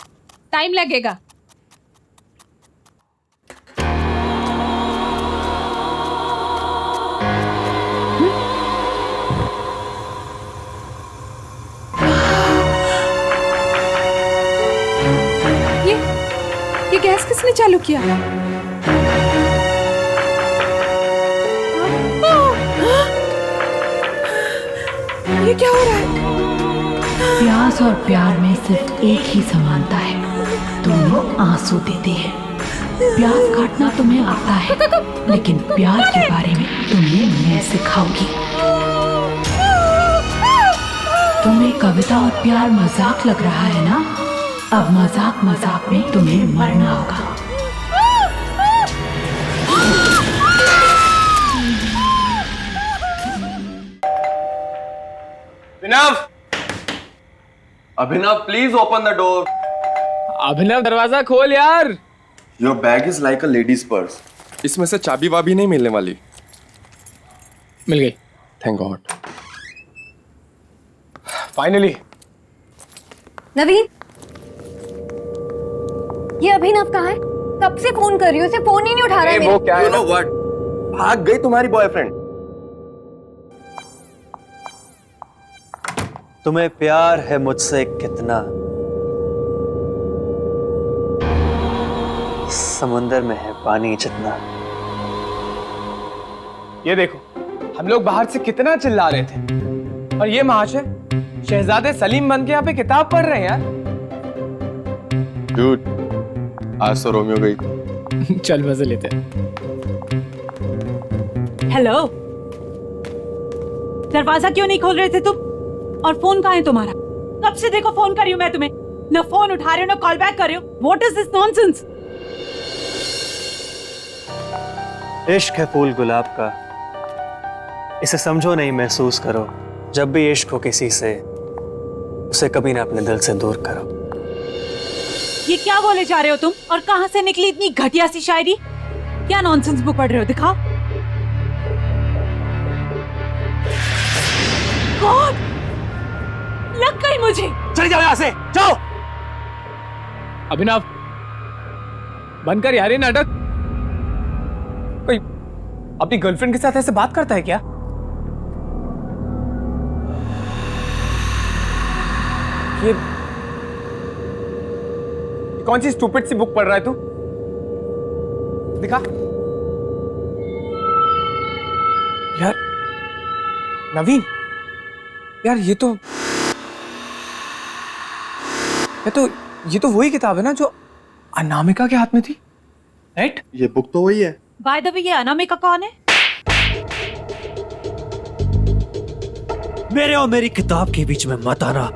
Speaker 5: टाइम लगेगा। ये गैस किसने चालू किया? ये क्या हो रहा है?
Speaker 16: प्यास और प्यार में सिर्फ एक ही समानता है, दोनों आंसू देते हैं। प्यास काटना तुम्हें आता है, लेकिन प्यार के बारे में तुम्हें मैं सिखाऊंगी। तुम्हें कविता और प्यार मजाक लग रहा है ना? अब मजाक मजाक में तुम्हें मरना होगा।
Speaker 17: अभिनव प्लीज ओपन द डोर।
Speaker 6: अभिनव दरवाजा खोल यार।
Speaker 17: Your bag is like a ladies purse. इसमें से चाबी वाबी नहीं मिलने वाली।
Speaker 6: मिल गई।
Speaker 17: Thank God.
Speaker 8: फाइनली।
Speaker 7: नवीन, ये अभिनव कहाँ है? कब से फोन कर रही हूँ, उसे फोन ही नहीं उठा रहा है।
Speaker 17: वो क्या है? You know what? भाग गई तुम्हारी बॉयफ्रेंड।
Speaker 15: तुम्हें प्यार है मुझसे कितना? समुंदर में है पानी जितना।
Speaker 8: ये देखो, हम लोग बाहर से कितना चिल्ला रहे थे, और ये महाशय शहजादे सलीम बन के यहाँ पे किताब पढ़ रहे हैं यार।
Speaker 17: Dude, आज तो रोमियो गई।
Speaker 6: चल मजे लेते हैं।
Speaker 16: हेलो, दरवाजा क्यों नहीं खोल रहे थे तुम? और फोन कहाँ है तुम्हारा? कब से देखो फोन कर रही हूँ मैं तुम्हें, न फोन उठा रहे हो न कॉल बैक कर रहे हो। What is this nonsense?
Speaker 15: इश्क है फूल गुलाब का, इसे समझो नहीं महसूस करो। जब भी इश्क हो किसी से, उसे कभी ना अपने दिल से दूर करो।
Speaker 16: ये क्या बोले जा रहे हो तुम? और कहाँ से निकली इतनी घटिया सी शायरी? क्या नॉनसेंस बुक पढ़ रहे हो? दिखाओ। गॉड, लग गई मुझे।
Speaker 6: चले जाओ यहाँ से, जाओ। अभिनव, बंद कर यार ये नाटक।
Speaker 8: कोई अपनी गर्लफ्रेंड के साथ ऐसे बात करता है क्या? ये कौन सी स्टूपिड सी बुक पढ़ रहा है तू? दिखा यार। नवीन यार, ये तो वही किताब है ना जो अनामिका के हाथ में थी, राइट?
Speaker 17: ये बुक तो वही है।
Speaker 16: बाय द वे, ये अनामिका कौन है?
Speaker 15: मेरे और मेरी किताब के बीच में मत आना,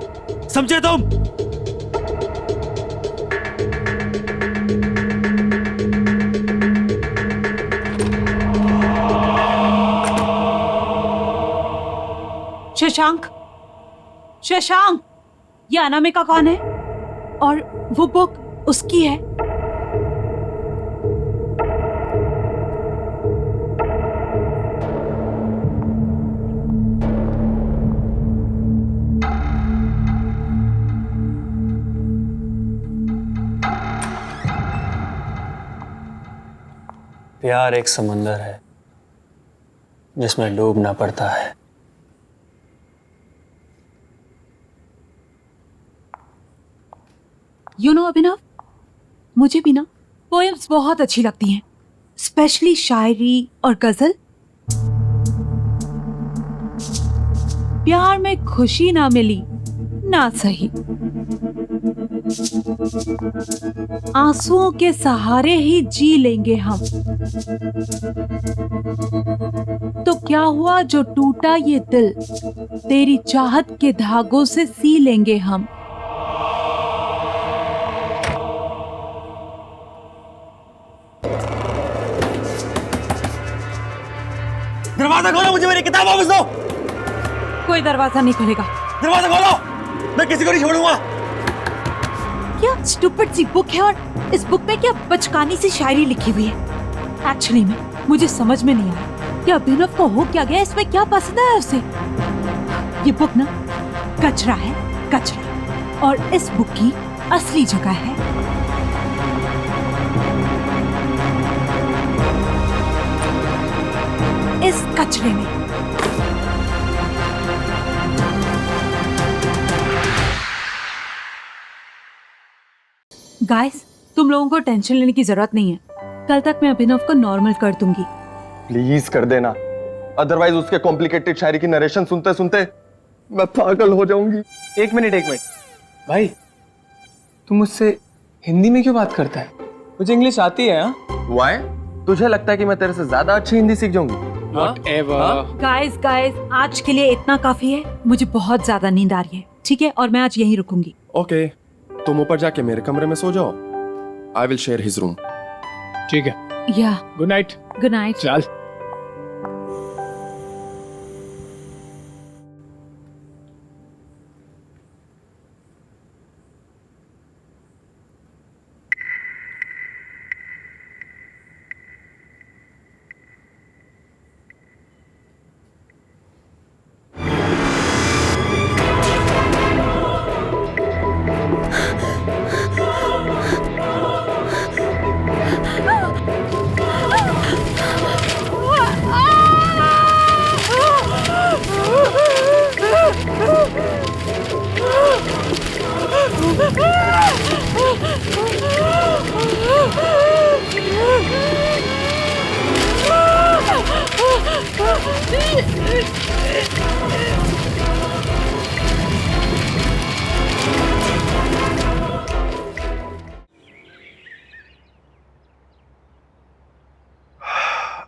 Speaker 15: समझे तुम?
Speaker 16: शशांक, शशांक, ये अनामिका कौन है? और वो बुक उसकी है?
Speaker 15: प्यार एक समंदर है जिसमें डूबना पड़ता है।
Speaker 16: यू नो अभिनव, मुझे भी ना पोएम्स बहुत अच्छी लगती हैं, स्पेशली शायरी और गजल। प्यार में खुशी ना मिली ना सही, आंसुओं के सहारे ही जी लेंगे हम। तो क्या हुआ जो टूटा ये दिल, तेरी चाहत के धागों से सी लेंगे हम।
Speaker 15: दरवाजा खोलो, मुझे मेरी किताब वापस दो।
Speaker 16: कोई दरवाजा नहीं खुलेगा।
Speaker 15: दरवाजा खोलो, मैं किसी को नहीं छोड़ूंगा।
Speaker 16: क्या स्टूपिड सी बुक है और इस बुक में क्या बचकानी सी शायरी लिखी हुई है। एक्चुअली में मुझे समझ में नहीं आया कि अभिनव को हो क्या गया, इसमें क्या पसंद है उसे। ये बुक ना कचरा है, कचरा, और इस बुक की असली जगह है इस कचरे में। गाइस, तुम लोगों को टेंशन लेने की जरूरत नहीं है। कल तक मैं अभिनव को नॉर्मल कर दूंगी।
Speaker 17: प्लीज कर देना, अदरवाइज उसके कॉम्प्लिकेटेड शायरी की नरेशन सुनते सुनते मैं पागल हो जाऊंगी।
Speaker 8: एक मिनट भाई, तुम मुझसे हिंदी में क्यों बात करता है? मुझे इंग्लिश आती है।
Speaker 17: Why? तुझे लगता है कि मैं तेरे से ज्यादा अच्छी हिंदी सीख जाऊंगी?
Speaker 16: गाइस, आज के लिए इतना काफी है। मुझे बहुत ज्यादा नींद आ रही है, ठीक है? और मैं आज यहीं रुकूंगी।
Speaker 17: ओके, तुम ऊपर जाके मेरे कमरे में सो जाओ। I will share his room.
Speaker 6: ठीक है।
Speaker 16: या
Speaker 6: गुड नाइट।
Speaker 16: Good night.
Speaker 6: चल।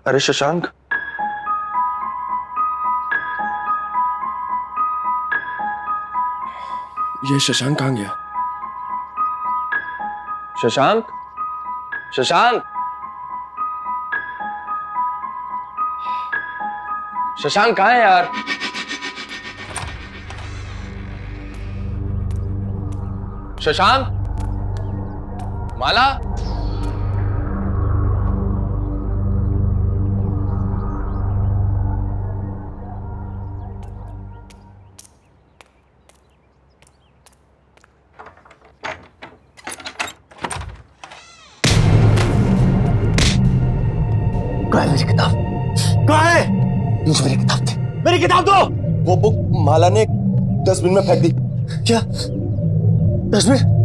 Speaker 17: अरे शशांक, ये शशांक कहाँ गया? शशांक, शशांक, शशांक कहाँ है यार? शशांक, माला,
Speaker 13: मेरी किताब कहाँ है? मुझे मेरी किताब दे, मेरी किताब दो।
Speaker 17: वो बुक माला ने डस्टबिन में फेंक दी।
Speaker 13: क्या डस्टबिन?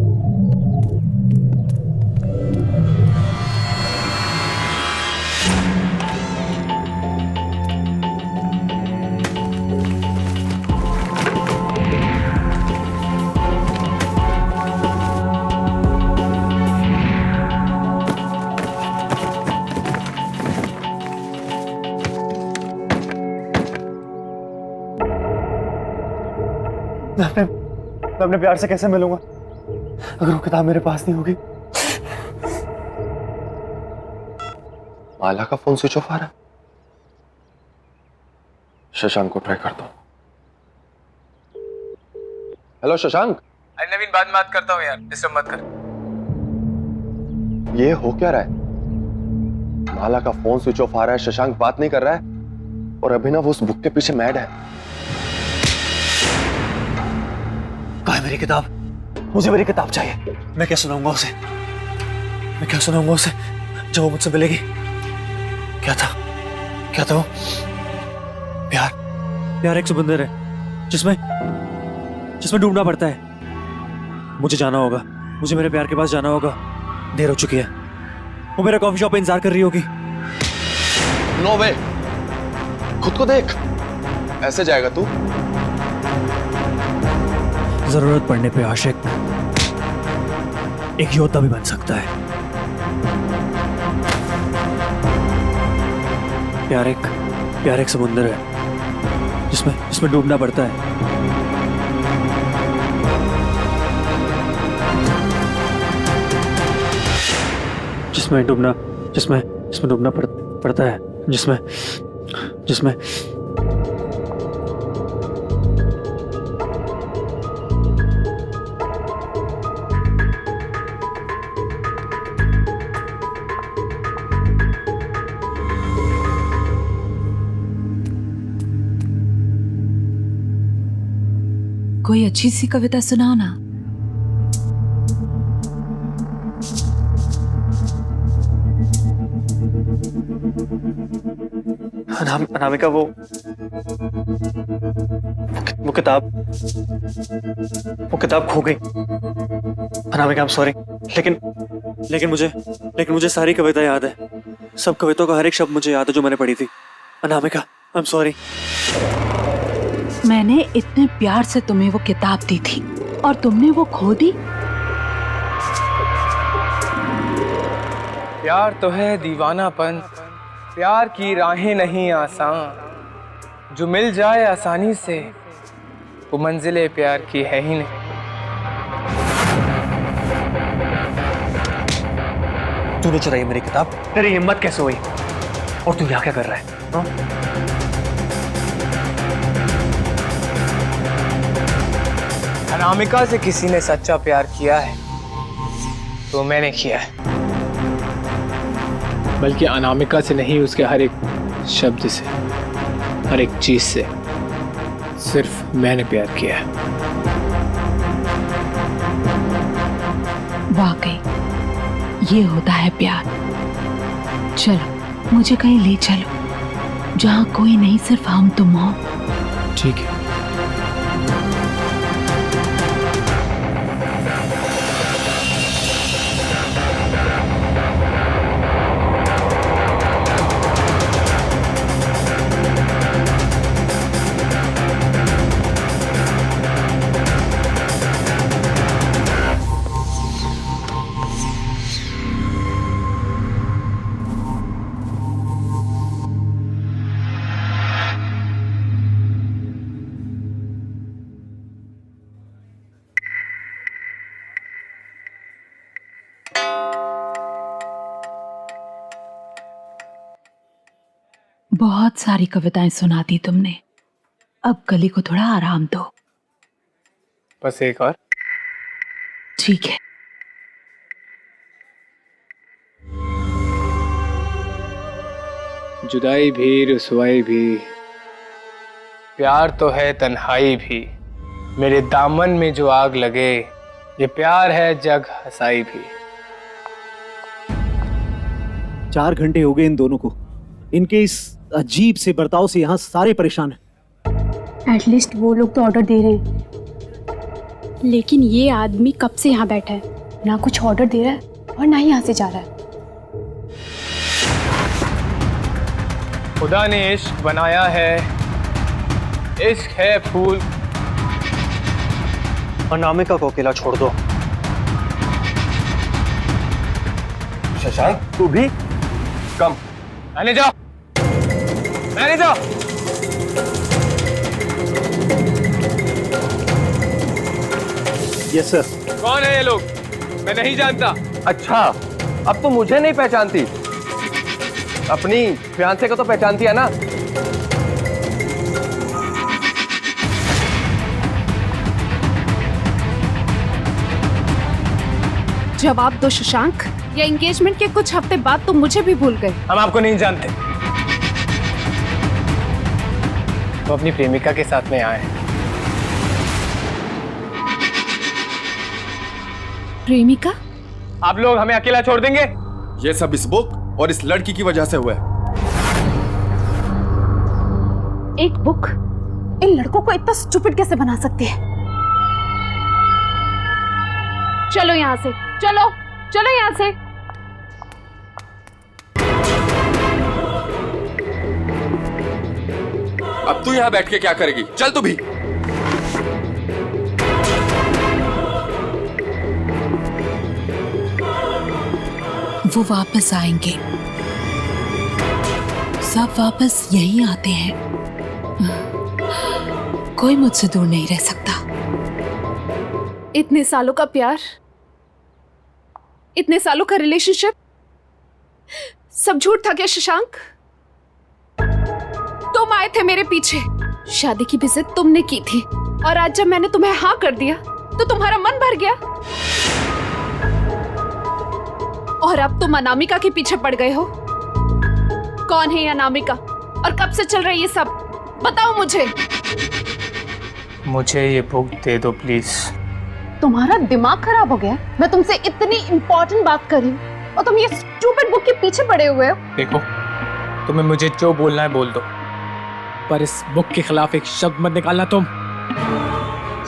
Speaker 13: मैं अपने प्यार से कैसे मिलूंगा अगर वो किताब मेरे पास नहीं होगी?
Speaker 17: माला का फोन स्विच ऑफ आ रहा है। शशांक को ट्राई करता हूं। हेलो शशांक।
Speaker 8: अरे नवीन, बाद में बात करता हूँ यार, डिस्टर्ब मत कर।
Speaker 17: ये हो क्या रहा है? माला का फोन स्विच ऑफ आ रहा है, शशांक बात नहीं कर रहा है, और अभिनव उस बुक के पीछे मैड है।
Speaker 15: कहाँ है मेरी किताब? मुझे मेरी किताब चाहिए। मैं क्या सुनाऊंगा उसे? मैं क्या सुनाऊंगा उसे जो वो मुझसे मिलेगी? क्या था वो? प्यार एक समुंदर है जिसमें डूबना पड़ता है। मुझे जाना होगा, मुझे मेरे प्यार के पास जाना होगा। देर हो चुकी है, वो मेरा कॉफी शॉप पे इंतजार कर रही होगी।
Speaker 17: नो वे, खुद को देख, ऐसे जाएगा तू?
Speaker 15: जरूरत पड़ने पे आशिक एक योद्धा भी बन सकता है। प्यार एक समुंदर है जिसमें डूबना पड़ता है। जिसमें डूबना पड़ता है, जिसमें
Speaker 16: कोई अच्छी सी कविता सुनाओ ना।
Speaker 15: अनामिका वो किताब खो गई। अनामिका आई एम सॉरी, लेकिन मुझे सारी कविता याद है। सब कविताओं का हर एक शब्द मुझे याद है जो मैंने पढ़ी थी। Anamika I am sorry.
Speaker 16: मैंने इतने प्यार से तुम्हें वो किताब दी थी और तुमने वो खो दी।
Speaker 8: प्यार तो है दीवानापन, प्यार की राहें नहीं आसान, जो मिल जाए आसानी से वो मंजिले प्यार की है ही नहीं।
Speaker 15: तूने चुराई मेरी किताब, तेरी हिम्मत कैसे हुई? और तू यहाँ क्या कर रहा है? हाँ?
Speaker 8: अनामिका से किसी ने सच्चा प्यार किया है तो मैंने किया है।
Speaker 6: बल्कि अनामिका से नहीं, उसके हर एक शब्द से, हर एक चीज से सिर्फ मैंने प्यार किया है।
Speaker 16: वाकई ये होता है प्यार। चलो मुझे कहीं ले चलो जहाँ कोई नहीं, सिर्फ हम तुम हो।
Speaker 6: ठीक है।
Speaker 16: बहुत सारी कविताएं सुना दी तुमने, अब गली को थोड़ा आराम दो।
Speaker 8: बस एक और।
Speaker 16: ठीक है।
Speaker 6: जुदाई भी, रुसवाई भी,
Speaker 8: प्यार तो है तन्हाई भी, मेरे दामन में जो आग लगे, ये प्यार है जग हंसाई भी।
Speaker 13: 4 घंटे हो गए इन दोनों को। इनके इस अजीब से बर्ताव से यहाँ सारे परेशान हैं।
Speaker 11: एटलीस्ट वो लोग तो ऑर्डर दे रहे हैं, लेकिन ये आदमी कब से यहाँ बैठा है, ना कुछ ऑर्डर दे रहा है और ना ही यहाँ से जा रहा है।
Speaker 8: खुदा ने इश्क बनाया है, इश्क है फूल।
Speaker 15: अनामिका को अकेला छोड़ दो।
Speaker 17: शशांक तू भी कम।
Speaker 8: मैंने जाओ।
Speaker 13: Yes sir.
Speaker 8: कौन है ये लोग? मैं नहीं जानता।
Speaker 17: अच्छा, अब तो मुझे नहीं पहचानती, अपनी फियांसे को तो पहचानती है ना?
Speaker 5: जवाब दो शशांक, या एंगेजमेंट के कुछ हफ्ते बाद तो मुझे भी भूल गए।
Speaker 8: हम आपको नहीं जानते। तो अपनी प्रेमिका के साथ में आए।
Speaker 5: प्रेमिका?
Speaker 8: आप लोग हमें अकेला छोड़ देंगे?
Speaker 17: ये सब इस बुक और इस लड़की की वजह से हुआ है।
Speaker 5: एक बुक इन लड़कों को इतना स्टूपिड कैसे बना सकती है? चलो यहाँ से, चलो चलो यहाँ से।
Speaker 17: अब तू यहाँ बैठ के क्या करेगी? चल तू भी।
Speaker 16: वो वापस आएंगे, सब वापस यही आते हैं। कोई मुझसे दूर नहीं रह सकता।
Speaker 5: इतने सालों का प्यार, इतने सालों का रिलेशनशिप, सब झूठ था क्या शशांक? तुम आए थे मेरे पीछे, शादी की विजिट तुमने की थी, और आज जब मैंने तुम्हें हाँ कर दिया तो तुम्हारा मन भर गया, और अब तुम अनामिका के पीछे पड़ गए हो। कौन है ये अनामिका और कब से चल रही है ये सब? बताओ मुझे।
Speaker 8: मुझे ये बुक दे दो प्लीज।
Speaker 7: तुम्हारा दिमाग खराब हो गया? मैं तुमसे इतनी इंपॉर्टेंट बात कर रही हूँ और तुम ये स्टूपिड बुक के पीछे पड़े हुए हो।
Speaker 6: देखो, तुम्हें मुझे जो बोलना है बोल दो, पर इस बुक के खिलाफ एक शब्द मत निकालना तुम।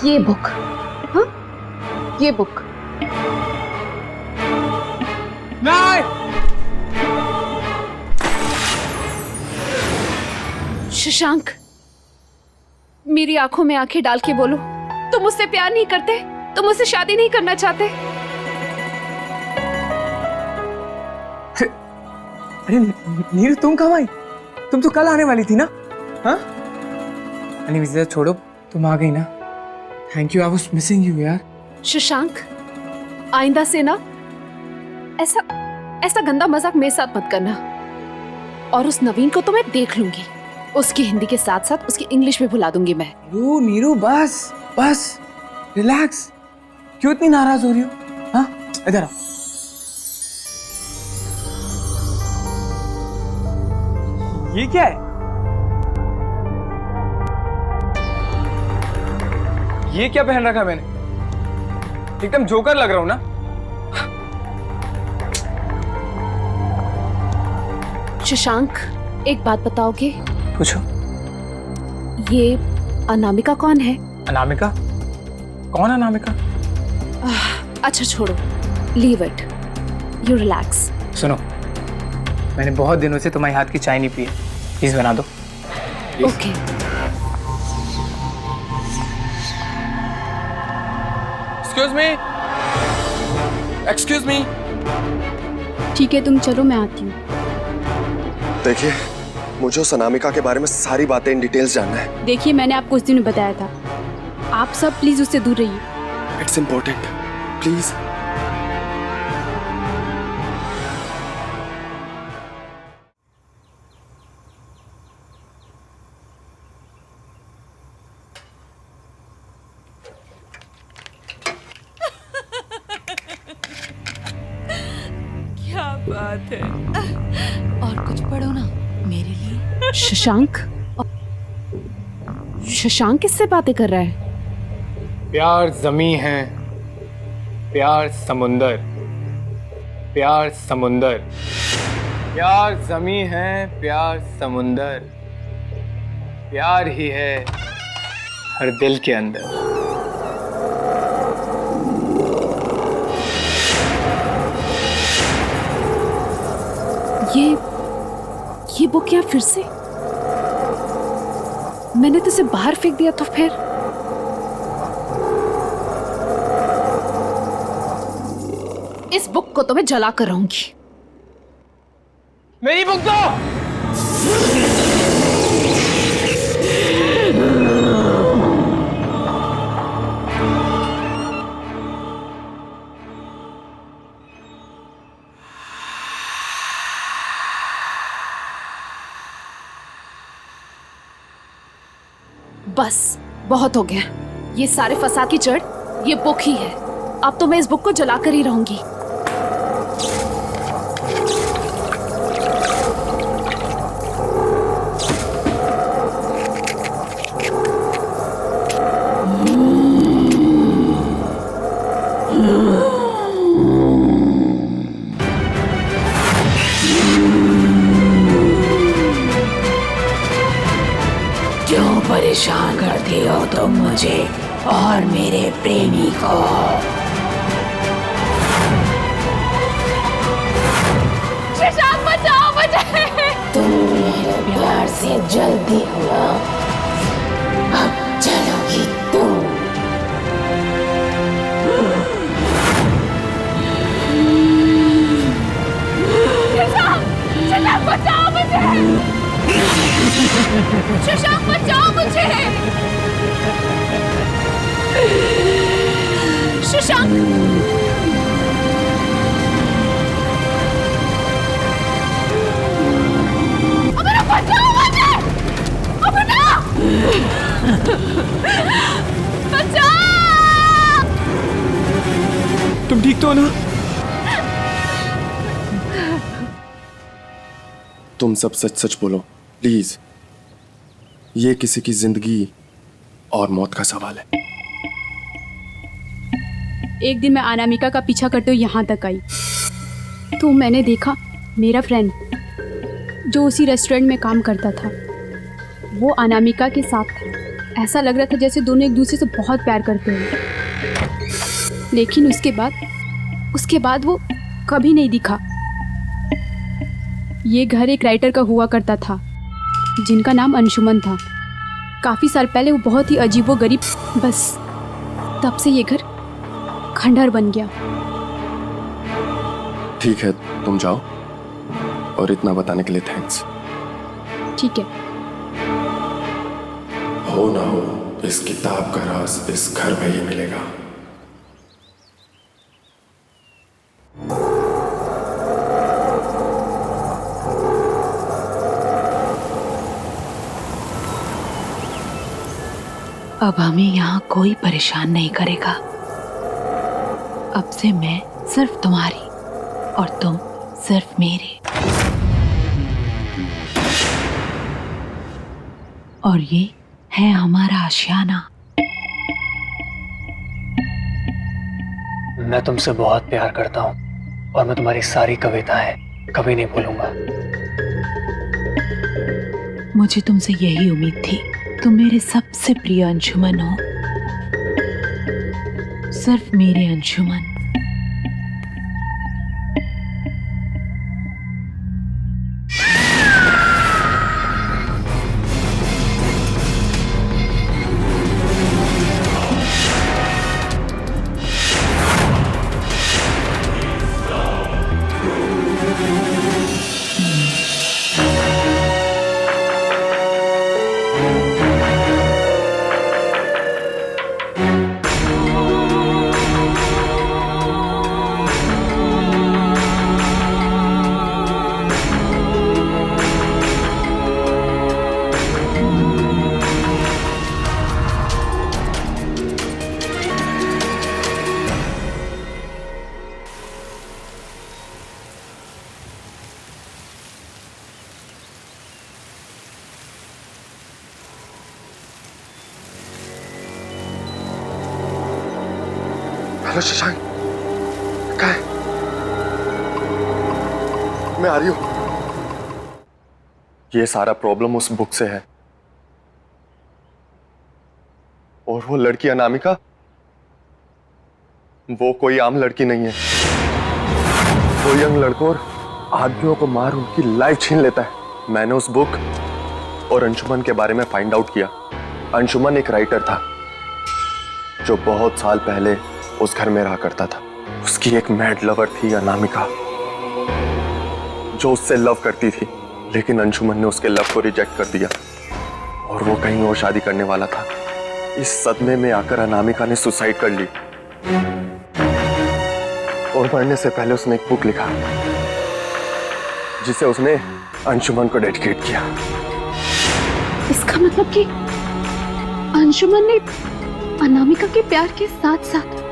Speaker 7: ये बुक, हाँ? ये बुक
Speaker 8: नहीं।
Speaker 11: शशांक, मेरी आंखों में आंखें डाल के बोलो, तुम मुझसे प्यार नहीं करते? तुम मुझसे शादी नहीं करना चाहते?
Speaker 8: अरे नीरू, तुम कब आई? तुम तो कल आने वाली थी ना? हाँ? अरे विजय छोड़ो, तुम आ गई ना। Thank you, I was missing you यार।
Speaker 11: शशांक, आइंदा से ना ऐसा गंदा मजाक मेरे साथ मत करना। और उस नवीन को तो मैं देख लूंगी, उसकी हिंदी के साथ साथ उसकी इंग्लिश भी भुला दूंगी मैं।
Speaker 8: नीरू बस बस रिलैक्स। क्यों इतनी नाराज हो रही हो? हाँ, इधर आओ। ये क्या है? ये क्या पहन रखा मैंने? एकदम जोकर लग रहा हूं ना?
Speaker 11: शशांक, एक बात बताओगे?
Speaker 8: पूछो।
Speaker 11: ये अनामिका कौन है?
Speaker 8: अनामिका? कौन अनामिका?
Speaker 11: अच्छा छोड़ो, लीव इट, यू रिलैक्स।
Speaker 8: सुनो, मैंने बहुत दिनों से तुम्हारे हाथ की चाय नहीं पी है, प्लीज बना दो।
Speaker 11: ओके।
Speaker 17: Excuse me.
Speaker 11: ठीक है, तुम चलो, मैं आती हूँ।
Speaker 17: देखिए, मुझे उस अनामिका के बारे में सारी बातें इन डिटेल्स जानना है।
Speaker 11: देखिए, मैंने आपको उस दिन बताया था, आप सब प्लीज उससे दूर रहिए।
Speaker 17: It's important, please.
Speaker 1: क्या बात है? और कुछ पढ़ो ना मेरे लिए।
Speaker 11: शशांक, शशांक किससे बातें कर रहा है?
Speaker 8: प्यार जमी है, प्यार समुंदर, प्यार समुंदर, प्यार जमी है, प्यार समुंदर, प्यार ही है हर दिल के अंदर।
Speaker 11: ये बुक यहाँ फिर से? मैंने तो इसे बाहर फेंक दिया तो फिर? इस बुक को तो मैं जला कर रहूंगी।
Speaker 8: मेरी बुक दो।
Speaker 11: बस बहुत हो गया, ये सारे फसाद की जड़ ये बुक ही है। अब तो मैं इस बुक को जलाकर ही रहूंगी।
Speaker 16: क्यों परेशान करती हो तुम मुझे और मेरे प्रेमी को?
Speaker 1: शशांक, बचाओ मुझे।
Speaker 16: तुम मेरे प्यार से जल्दी हुआ, अब चलोगी तुम।
Speaker 1: शशांक, बचाओ मुझे। शशांक, बचाओ मुझे। शशांक, अमर बचाओ मुझे। अमर बचाओ।
Speaker 8: तुम ठीक तो हो ना?
Speaker 17: तुम सब सच सच बोलो प्लीज। ये किसी की जिंदगी और मौत का सवाल है।
Speaker 11: एक दिन मैं अनामिका का पीछा करते हुए यहाँ तक आई तो मैंने देखा मेरा फ्रेंड जो उसी रेस्टोरेंट में काम करता था वो अनामिका के साथ था। ऐसा लग रहा था जैसे दोनों एक दूसरे से बहुत प्यार करते हैं। लेकिन उसके बाद वो कभी नहीं दिखा। ये घर एक राइटर का हुआ करता था जिनका नाम अंशुमन था। काफ़ी साल पहले वो बहुत ही अजीबोगरीब, बस तब से ये घर खंडहर बन गया।
Speaker 17: ठीक है, तुम जाओ, और इतना बताने के लिए थैंक्स।
Speaker 11: ठीक है।
Speaker 17: हो ना हो, इस किताब का राज इस घर में ही मिलेगा।
Speaker 16: अब हमें यहाँ कोई परेशान नहीं करेगा। अब से मैं सिर्फ तुम्हारी और तुम सिर्फ मेरे। और ये है हमारा आशियाना।
Speaker 15: मैं तुमसे बहुत प्यार करता हूँ और मैं तुम्हारी सारी कविताएं कभी नहीं भूलूंगा।
Speaker 16: मुझे तुमसे यही उम्मीद थी। तुम मेरे सबसे प्रिय अंशुमन हो, सिर्फ मेरे अंशुमन।
Speaker 17: हेलो शशांक, कहाँ है? मैं आ रही हूं। ये सारा प्रॉब्लम उस बुक से है। और वो लड़की अनामिका, वो कोई आम लड़की नहीं है। वो यंग लड़कों और आदमियों को मार उनकी लाइफ छीन लेता है। मैंने उस बुक और अंशुमन के बारे में फाइंड आउट किया। अंशुमन एक राइटर था जो बहुत साल पहले उस घर में रहा करता था। उसकी एक मैड लवर थी अनामिका, जो उससे लव करती थी, लेकिन अंशुमन ने उसके लव को रिजेक्ट कर दिया और वो कहीं और शादी करने वाला था। इस सदमे में आकर अनामिका ने सुसाइड कर ली और मरने से पहले उसने एक बुक लिखा जिसे उसने अंशुमन को डेडिकेट किया।
Speaker 11: इसका मतलब कि अंशुमन ने अनामिका के प्यार के साथ साथ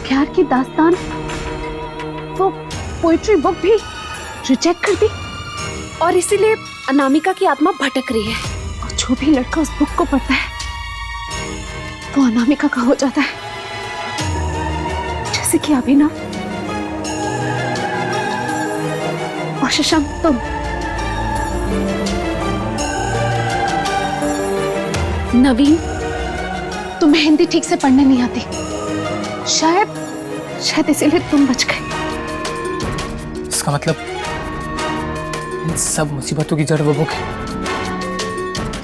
Speaker 11: प्यार की दास्तान, वो पोइट्री बुक भी रिजेक्ट कर दी और इसीलिए अनामिका की आत्मा भटक रही है। और जो भी लड़का उस बुक को पढ़ता है वो अनामिका का हो जाता है, जैसे कि अभिनव और शशांक तुम। नवीन, तुम्हें हिंदी ठीक से पढ़ने नहीं आती, शायद इसीलिए तुम बच गए।
Speaker 6: इसका मतलब इन सब मुसीबतों की जड़ वो बुक है।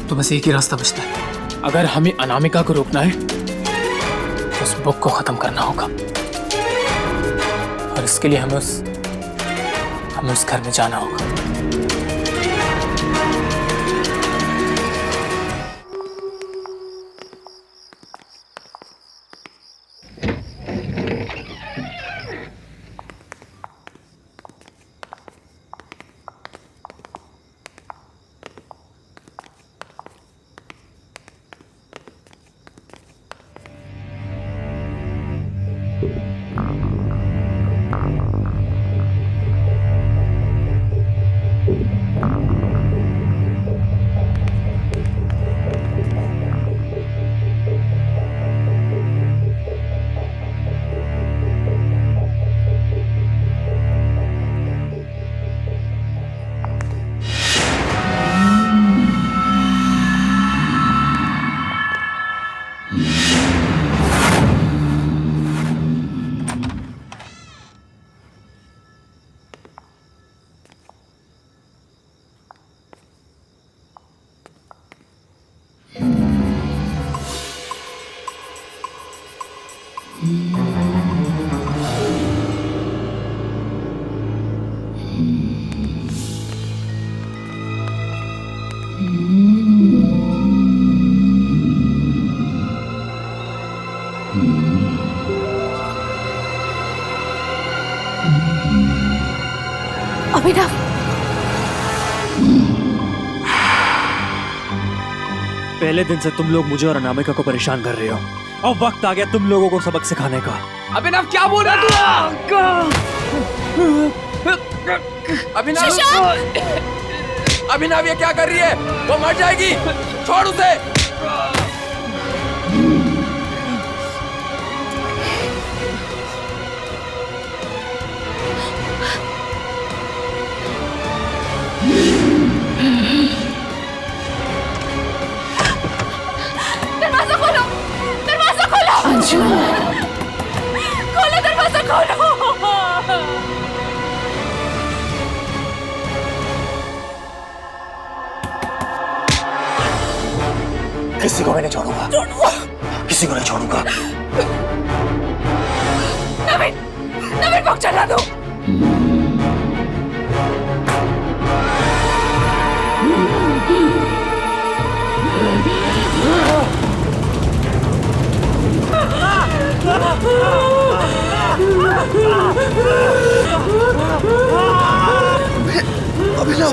Speaker 6: तो बस एक ही रास्ता बचता है। अगर हमें अनामिका को रोकना है तो उस बुक को खत्म करना होगा और इसके लिए हमें उस घर में जाना होगा।
Speaker 11: अभिनव,
Speaker 15: पहले दिन से तुम लोग मुझे और अनामिका को परेशान कर रहे हो। अब वक्त आ गया तुम लोगों को सबक सिखाने का।
Speaker 8: अभिनव क्या बोल रहा तू? अभिनव, अभिनव ये क्या कर रही है? वो मर जाएगी, छोड़ उसे।
Speaker 11: दरवाजा खोलो, दरवाजा खोलो। अंशुमन, खोलो दरवाजा खोलो।
Speaker 15: किसी को मैं नहीं छोड़ूंगा, किसी को नहीं छोड़ूंगा।
Speaker 11: नवीन, नवीन को चला दो।
Speaker 17: अभिनव,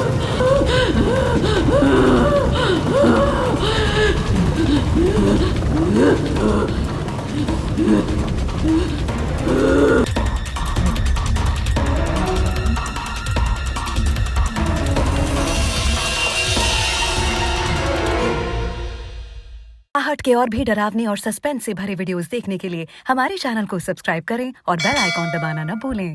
Speaker 18: आहट के और भी डरावने और सस्पेंस से भरे वीडियोस देखने के लिए हमारे चैनल को सब्सक्राइब करें और बेल आइकॉन दबाना न भूलें।